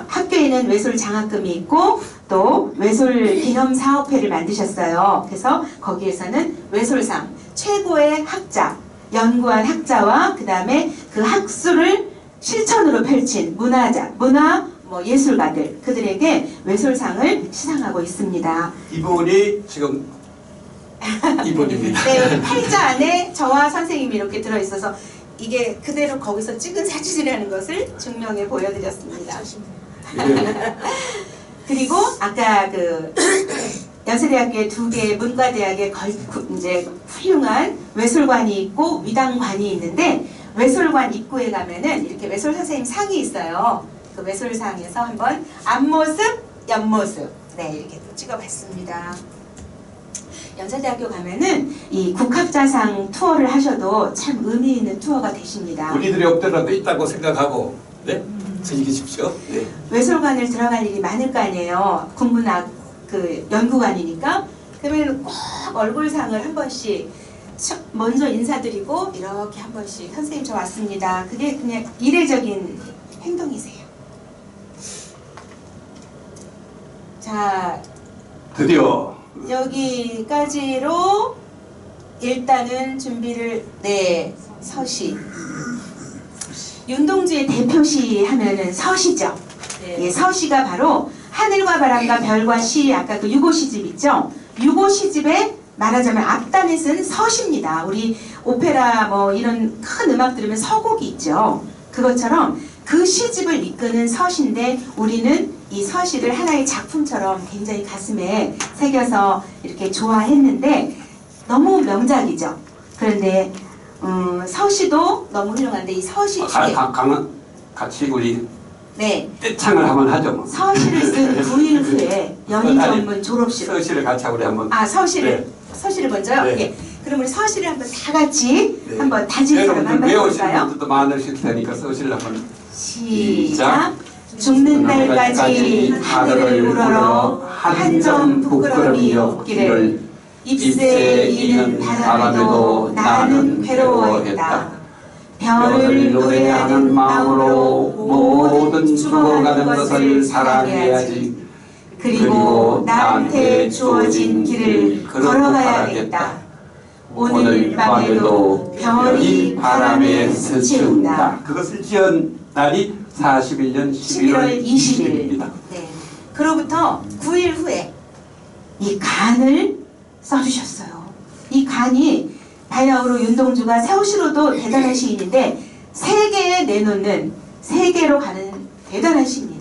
학교에는 외솔 장학금이 있고 또 외솔 기념사업회를 만드셨어요. 그래서 거기에서는 외솔상 최고의 학자, 연구한 학자와 그 다음에 그 학술을 실천으로 펼친 문화 예술가들 그들에게 외솔상을 시상하고 있습니다. 이분이 지금 이분입니다. 네, 여기 팔자 안에 저와 선생님이 이렇게 들어있어서 이게 그대로 거기서 찍은 사진이라는 것을 증명해 보여드렸습니다. 네. 그리고 아까 그 연세대학교의 2개의 문과대학에 이제 훌륭한 외솔관이 있고 위당관이 있는데 외솔관 입구에 가면은 이렇게 외솔 선생님 상이 있어요. 그 외솔상에서 한번 앞모습, 옆모습 네 이렇게 또 찍어봤습니다. 연세대학교 가면은 이 국학자상 투어를 하셔도 참 의미 있는 투어가 되십니다. 우리들이 없더라도 있다고 생각하고 네? 즐기십시오. 네. 외솔관을 들어갈 일이 많을 거 아니에요. 국문학 그 연구관이니까. 그러면 꼭 얼굴상을 한 번씩 먼저 인사드리고 이렇게 한 번씩 선생님 저 왔습니다. 그게 그냥 이례적인 행동이세요. 자, 드디어 여기까지로 일단은 준비를 서시 윤동주의 대표시 하면은 서시죠. 네. 예, 서시가 바로 하늘과 바람과 별과 시 아까 그 유고시집 있죠. 유고시집에 말하자면 앞단에 쓴 서시입니다. 우리 오페라 뭐 이런 큰 음악 들으면 서곡이 있죠. 그것처럼 그 시집을 이끄는 서시인데 우리는 이 서시를 하나의 작품처럼 굉장히 가슴에 새겨서 이렇게 좋아했는데 너무 명작이죠. 그런데 서시도 너무 훌륭한데 이 서시 중에 같이 우리 네. 떼창을 한번 하죠. 뭐. 서시를 쓴 9일 후에 연희 전문 졸업식을. 서시를 같이 하고 우리 한번. 아, 서시를. 네. 서시를 먼저요? 네. 예. 그럼 우리 서시를 한번 다 같이 네. 한번 다짐 사람 여러분들 한번 외우시는 해볼까요? 분들도 많으실 테니까 서시를 한번. 시작. 죽는 날까지 하늘을 우러러 한 점 부끄러움이 없기를 잎새 이는 바람에도 나는 괴로워했다. 별을 노래하는 마음으로 모든 죽어가는 것을 사랑해야지. 그리고 나한테 주어진 길을 걸어가야겠다. 오늘 밤에도 별이 바람에 스치운다. 그것을 지은 날이 41년 11월 20일입니다. 네. 그로부터 9일 후에 이 간을 써주셨어요. 이 간이 바야흐로 윤동주가 세우시로도 대단한 시인인데 세계에 내놓는 세계로 가는 대단한 시입니다.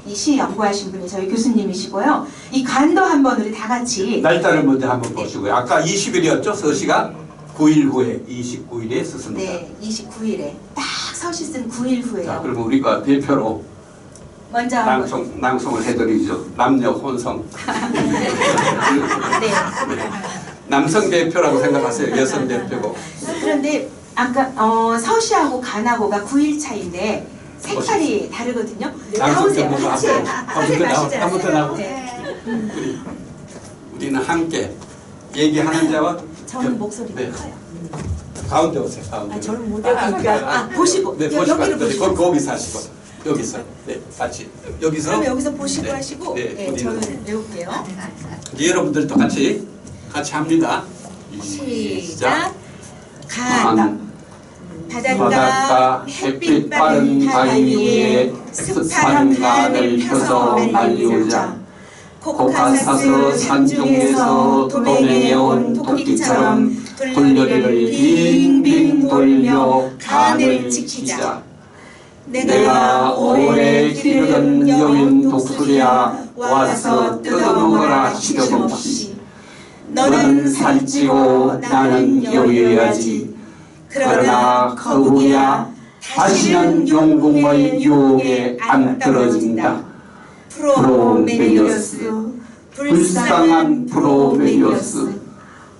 이 시 연구하신 분이 저희 교수님이시고요. 이 간도 한번 우리 다 같이 날짜를 먼저 한번 보시고요. 아까 20일이었죠? 서시가 9일 후에 29일에 썼습니다. 네, 29일에 딱 서시 쓴 9일 후에요. 자, 그러면 우리가 대표로 먼저 한번 낭송을 해드리죠. 남녀 혼성. 네. 남성 대표라고 생각하세요. 여성 대표고. 그런데 아까 서시하고 간하고가 9일 차인데 색깔이 다르거든요. 나오세요. 같이 선생님 아시잖아요. 한번더 나오고. 네. 우리는 함께 얘기하는 자와 저는 목소리가 네. 커요. 가운데 오세요. 가운데. 아, 저는 못 알아보니까 보시고 네, 여기를 보시고. 거기서 하시고 여기서 네 같이 여기서. 그러면 여기서 보시고 네. 하시고 네, 네, 우리는. 저는 외울게요. 이제 여러분들도 같이 합니다. 시작. 간 간 바닷가 햇빛 바른 바위 위에 습한 간을 펴서 말리우자. 코카사스 산중에서 도맹해온 토끼처럼 둘레를 빙빙 돌려 간을 지키자. 내가 오래 기르던 여인 독수리야 와서 뜯어먹어라 시dom없이. 너는 살찌고 나는 여유해야지. 그러나 거북이야 다시는 용궁의 유혹에 안 떨어진다. 프로메리어스 불쌍한 프로메리어스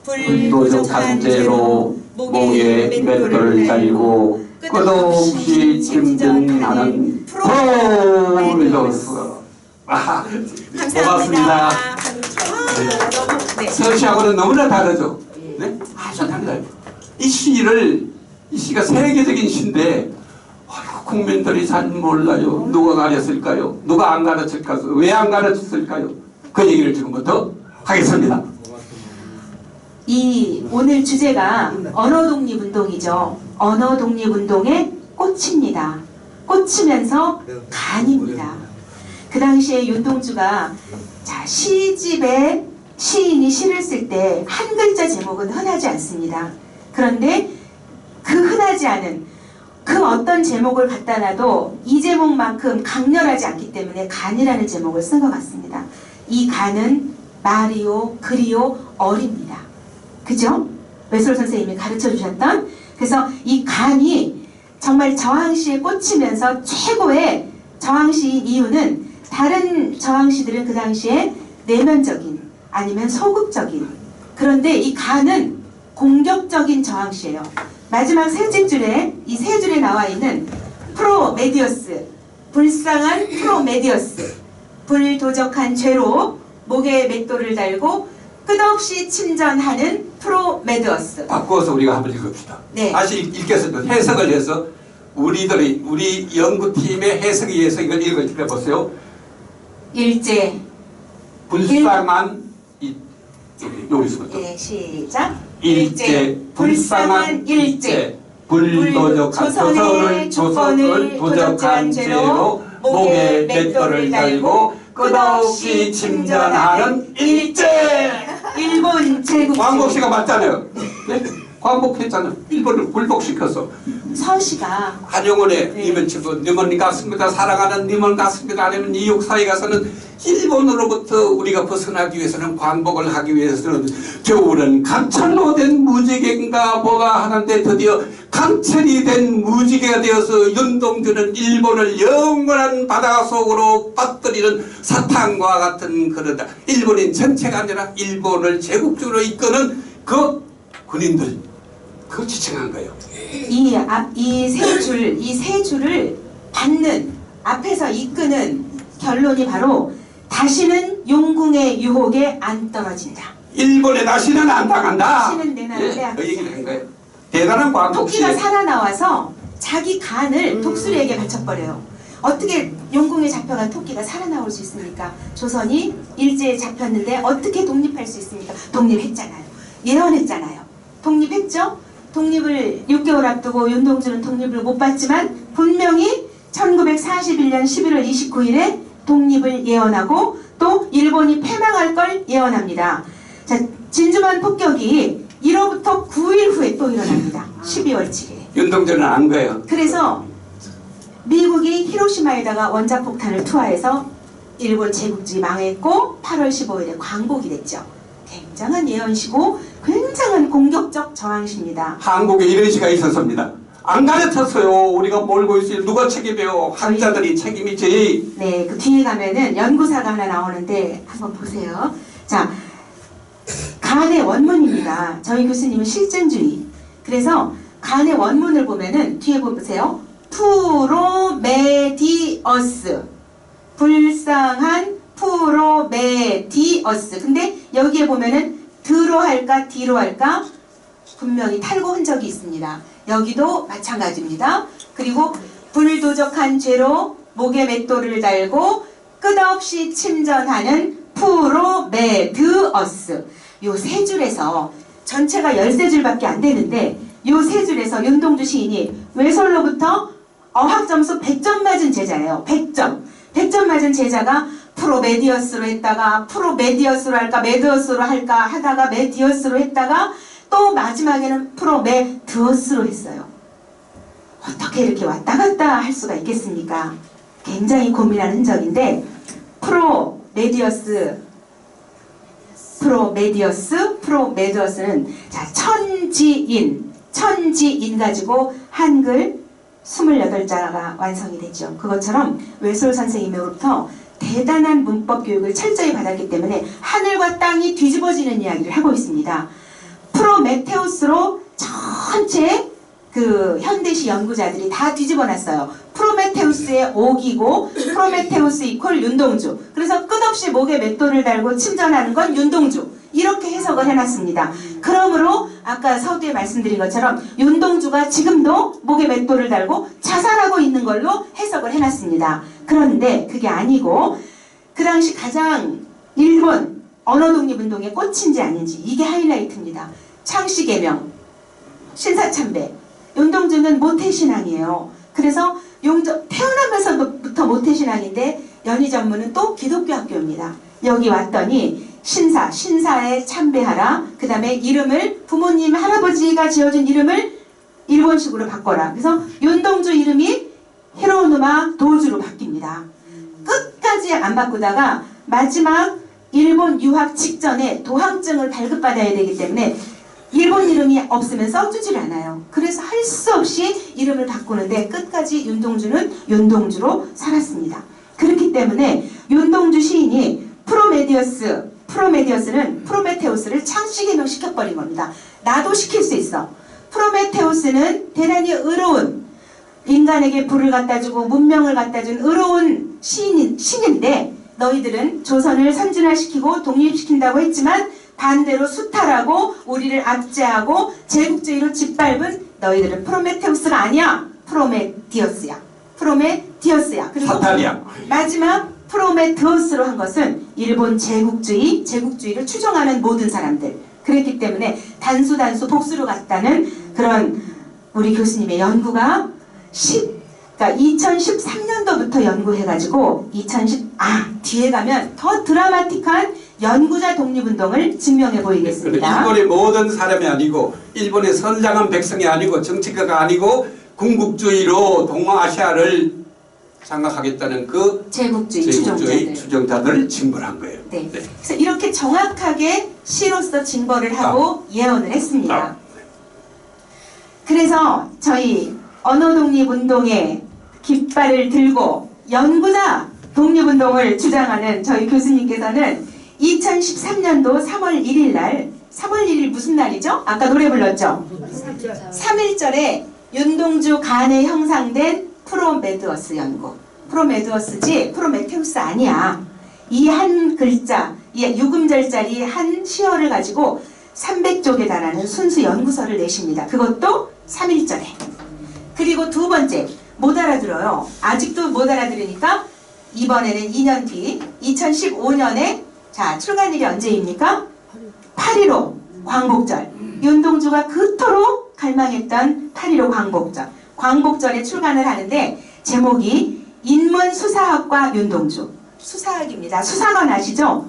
불도적한 죄로 목에 맷돌을 달고 끝없이 짐승하는 프로메리어스. 고맙습니다. 서시하고는 너무나 다르죠. 네? 아주 달라요. 이 시가 세계적인 시인데 국민들이 잘 몰라요. 누가 가르쳤을까요? 누가 안 가르쳤을까요? 왜 안 가르쳤을까요? 그 얘기를 지금부터 하겠습니다. 이 오늘 주제가 언어독립운동이죠. 언어독립운동의 꽃입니다. 꽃이면서 간입니다. 그 당시에 윤동주가 시집에 시인이 시를 쓸 때 한 글자 제목은 흔하지 않습니다. 그런데 그 흔하지 않은 그 어떤 제목을 갖다 놔도 이 제목만큼 강렬하지 않기 때문에 간이라는 제목을 쓴 것 같습니다. 이 간은 말이요, 글이요, 어립니다. 그죠? 외솔 선생님이 가르쳐 주셨던. 그래서 이 간이 정말 저항시에 꽂히면서 최고의 저항시인 이유는 다른 저항시들은 그 당시에 내면적인 아니면 소극적인, 그런데 이 간은 공격적인 저항시예요. 마지막 세 줄에 이 세 줄에 나와 있는 프로메디어스, 불쌍한 프로메디어스, 불도적한 죄로 목에 맷돌을 달고 끝없이 침전하는 프로메디어스. 바꾸어서 우리가 한번 읽읍시다. 네. 다시 읽겠습니다. 해석을 해서 우리 연구팀의 해석에 의해서 이걸 읽어보세요. 일제. 불쌍한 여기서부터. 네, 시작. 일제, 불쌍한 일제, 불도적한 조선을 도적한 죄로 목에 맷돌을 달고 끝없이 침전하는 일제. 일본 제국. 광복시가 맞잖아요. 네? 광복했잖아요. 일본을 굴복시켜서 서시가 한영원의 네. 님은 지금 님은 같습니다. 사랑하는 님은 같습니다. 아니면 이 역사에 가서는 일본으로부터 우리가 벗어나기 위해서는 광복을 하기 위해서는 겨울은 강철로 된 무지개인가 뭐가 하는데 드디어 강철이 된 무지개가 되어서 윤동주는 일본을 영원한 바다 속으로 빠뜨리는 사탕과 같은 그러다 일본인 전체가 아니라 일본을 제국주로 이끄는 그 군인들 그거 지칭한 거예요. 이 세 줄을 받는 앞에서 이끄는 결론이 바로 다시는 용궁의 유혹에 안 떨어진다. 일본에 다시는 안 당한다. 다시는 내 나라에 예, 안 그 얘기를 한 거예요. 대단한 토끼가 광복시에 살아나와서 자기 간을 독수리에게 바쳐버려요. 어떻게 용궁에 잡혀간 토끼가 살아나올 수 있습니까? 조선이 일제에 잡혔는데 어떻게 독립할 수 있습니까? 독립했잖아요. 예언했잖아요. 독립했죠? 독립을 6개월 앞두고 윤동주는 독립을 못 받지만 분명히 1941년 11월 29일에 독립을 예언하고 또 일본이 패망할 걸 예언합니다. 자, 진주만 폭격이 1호부터 9일 후에 또 일어납니다. 12월 7일. 윤동주는 안 거예요. 그래서 미국이 히로시마에다가 원자폭탄을 투하해서 일본 제국주의 망했고 8월 15일에 광복이 됐죠. 굉장한 예언시고 굉장한 공격적 저항시입니다. 한국에 이런 시가 있었습니다. 안 가르쳤어요. 우리가 몰고 있어요. 누가 책임이에요? 학자들이 책임이지. 네, 그 뒤에 가면은 연구사가 하나 나오는데 한번 보세요. 자, 간의 원문입니다. 저희 교수님은 실증주의. 그래서 간의 원문을 보면은 뒤에 보세요. 프로메디어스. 불쌍한 프로메디어스. 근데 여기에 보면은 드로 할까 디로 할까 분명히 탈고 흔적이 있습니다. 여기도 마찬가지입니다. 그리고 불도적한 죄로 목에 맷돌을 달고 끝없이 침전하는 프로메드어스. 요 세 줄에서 전체가 13줄밖에 안 되는데 요 세 줄에서 윤동주 시인이 외솔로부터 어학점수 100점 맞은 제자예요. 100점. 100점 맞은 제자가 프로메디어스로 했다가 프로메디어스로 할까 메디어스로 할까 하다가 메디어스로 했다가 또 마지막에는 프로메드어스로 했어요. 어떻게 이렇게 왔다 갔다 할 수가 있겠습니까? 굉장히 고민한 흔적인데 프로메디어스는 자 천지인 가지고 한글 28자가 완성이 됐죠. 그것처럼 외솔 선생님으로부터 대단한 문법 교육을 철저히 받았기 때문에 하늘과 땅이 뒤집어지는 이야기를 하고 있습니다. 프로메테우스로 전체 그 현대시 연구자들이 다 뒤집어놨어요. 프로메테우스의 옥이고 프로메테우스 이퀄 윤동주. 그래서 끝없이 목에 맷돌을 달고 침전하는 건 윤동주. 이렇게 해석을 해놨습니다. 그러므로 아까 서두에 말씀드린 것처럼 윤동주가 지금도 목에 맷돌을 달고 자살하고 있는 걸로 해석을 해놨습니다. 그런데 그게 아니고 그 당시 가장 일본 언어독립운동의 꽃인지 아닌지 이게 하이라이트입니다. 창씨개명, 신사참배. 윤동주는 모태신앙이에요. 그래서 태어나면서부터 모태신앙인데 연희전문은 또 기독교 학교입니다. 여기 왔더니 신사에 참배하라. 그 다음에 이름을 부모님 할아버지가 지어준 이름을 일본식으로 바꿔라. 그래서 윤동주 이름이 히로누마 도주로 바뀝니다. 끝까지 안 바꾸다가 마지막 일본 유학 직전에 도항증을 발급받아야 되기 때문에 일본 이름이 없으면 써주질 않아요. 그래서 할 수 없이 이름을 바꾸는데 끝까지 윤동주는 윤동주로 살았습니다. 그렇기 때문에 윤동주 시인이 프로메디어스는 프로메테우스를 창씨개명 시켜버린 겁니다. 나도 시킬 수 있어. 프로메테우스는 대단히 의로운 인간에게 불을 갖다주고 문명을 갖다준 의로운 신인데 너희들은 조선을 선진화시키고 독립시킨다고 했지만 반대로 수탈하고 우리를 압제하고 제국주의로 짓밟은 너희들은 프로메테우스가 아니야. 프로메디어스야. 그리고 사탄이야. 마지막 프로메테우스로 한 것은 일본 제국주의를 추종하는 모든 사람들. 그랬기 때문에 단수 복수로 갔다는 그런 우리 교수님의 연구가 그러니까 2013년도부터 연구해가지고 뒤에 가면 더 드라마틱한 연구자 독립운동을 증명해 보이겠습니다. 일본의 모든 사람이 아니고 일본의 선량한 백성이 아니고 정치가가 아니고 군국주의로 동아시아를 장악하겠다는 그 제국주의 제국주의 추종자들. 추종자들을 징벌한 거예요. 네. 그래서 이렇게 정확하게 시로서 징벌을 하고 예언을 했습니다. 그래서 저희 언어독립운동의 깃발을 들고 연구자 독립운동을 주장하는 저희 교수님께서는 2013년도 3월 1일 날 3월 1일 무슨 날이죠? 아까 노래 불렀죠? 3.1절에 윤동주 간에 형상된 프로메드어스 연구. 프로메드어스지 프로메테우스 아니야. 이 한 글자, 이 6음절짜리 한 시어를 가지고 300쪽에 달하는 순수 연구서를 내십니다. 그것도 3.1절에. 그리고 두 번째, 못 알아들어요. 아직도 못 알아들으니까 이번에는 2년 뒤 2015년에 자 출간일이 언제입니까? 8.15 광복절. 윤동주가 그토록 갈망했던 8.15 광복절. 광복절에 출간을 하는데 제목이 인문수사학과 윤동주. 수사학입니다. 수사관 아시죠?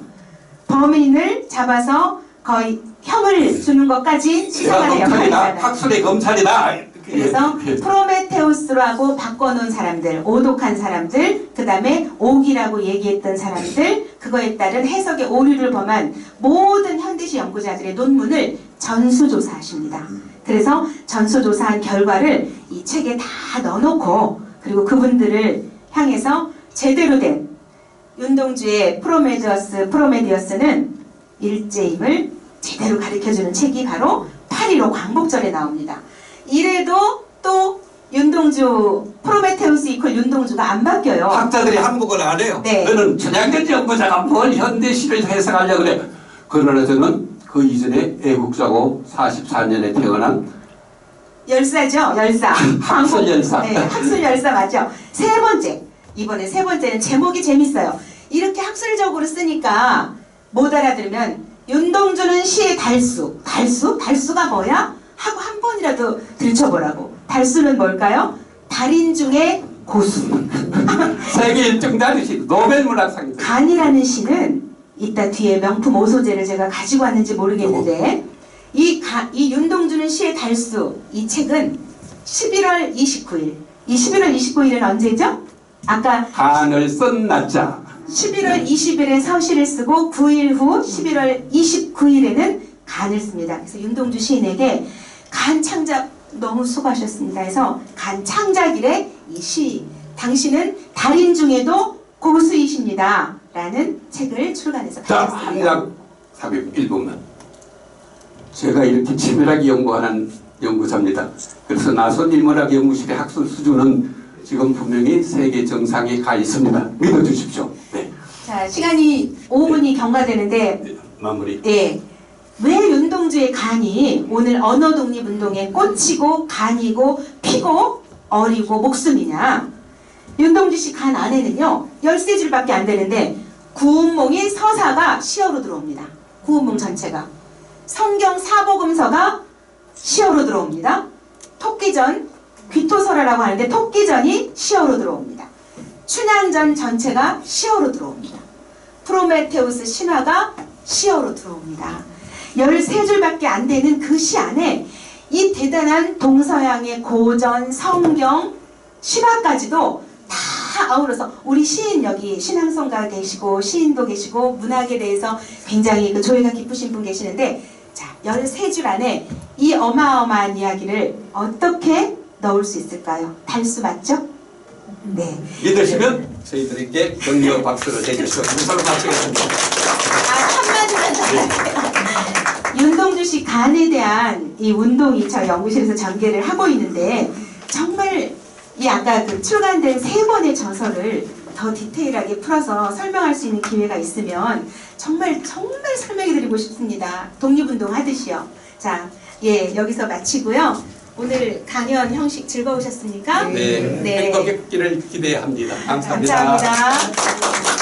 범인을 잡아서 거의 형을 주는 것까지 수사관의 역할이잖아요. 학술의 검찰이다. 그래서 프로메테우스라고 바꿔놓은 사람들, 오독한 사람들, 그 다음에 옥이라고 얘기했던 사람들, 그거에 따른 해석의 오류를 범한 모든 현대시 연구자들의 논문을 전수조사하십니다. 그래서 전수조사한 결과를 이 책에 다 넣어놓고 그리고 그분들을 향해서 제대로 된 윤동주의 프로메디어스는 일제임을 제대로 가르쳐주는 책이 바로 8.15 광복절에 나옵니다. 이래도 또 윤동주 프로메테우스 이퀄 윤동주가 안 바뀌어요. 학자들이 한국어를 안 해요. 네. 너는 전향된 연구자가 뭘 현대시를 해석하려고 그래. 그러나 저는 그 이전에 애국자고 44년에 태어난 열사죠, 열사. 학술 열사. 네, 학술 열사 맞죠. 세 번째, 이번에 세 번째는 제목이 재밌어요. 이렇게 학술적으로 쓰니까 못 알아들으면 윤동주는 시의 달수. 달수가 뭐야? 하고 한 번이라도 들춰보라고. 달수는 뭘까요? 달인 중에 고수. 세계 1등 달이시 노벨 문학상입니다. 간이라는 시는 이따 뒤에 명품 오소재를 제가 가지고 왔는지 모르겠는데 이 윤동주는 시의 달수 이 책은 11월 29일 이 11월 29일은 언제죠? 아까 간을 쓴 날짜 11월 20일에 서시를 쓰고 9일 후 11월 29일에는 간을 씁니다. 그래서 윤동주 시인에게 간 창작 너무 수고하셨습니다. 해서 간 창작일에 이 시 당신은 달인 중에도 고수이십니다. 라는 책을 출간해서 자, 발표했습니다. 한장 삽입 1부만. 제가 이렇게 치밀하게 연구하는 연구자입니다. 그래서 나선 인문학 연구실의 학술 수준은 지금 분명히 세계 정상에 가 있습니다. 믿어주십시오. 네. 자, 시간이 5분이 경과되는데 네, 마무리. 네. 왜 윤동주의 간이 오늘 언어독립운동의 꽃이고 간이고 피고 어리고 목숨이냐. 윤동주 씨 간 안에는요 13줄밖에 안 되는데 구운몽이 서사가 시어로 들어옵니다. 구운몽 전체가. 성경 사복음서가 시어로 들어옵니다. 토끼전 귀토설화라고 하는데 토끼전이 시어로 들어옵니다. 춘향전 전체가 시어로 들어옵니다. 프로메테우스 신화가 시어로 들어옵니다. 13줄밖에 안 되는 그 시 안에 이 대단한 동서양의 고전, 성경, 신화까지도 다 아우러서 우리 시인 여기 신앙송가 계시고 시인도 계시고 문학에 대해서 굉장히 그 조예가 깊으신 분 계시는데 자 13줄 안에 이 어마어마한 이야기를 어떻게 넣을 수 있을까요? 달수 맞죠? 네. 믿으시면 저희들에게 격려 박수를 해주시고 감사를 마치겠습니다. 한마디만 더 할게요. 윤동주 씨 간에 대한 이 운동이 저희 연구실에서 전개를 하고 있는데 정말 이 아까 그 출간된 3권의 저서를 더 디테일하게 풀어서 설명할 수 있는 기회가 있으면 정말 설명해드리고 싶습니다. 독립운동 하듯이요. 자, 예, 여기서 마치고요. 오늘 강연 형식 즐거우셨습니까? 네. 네. 행복했기를 기대합니다. 감사합니다. 감사합니다.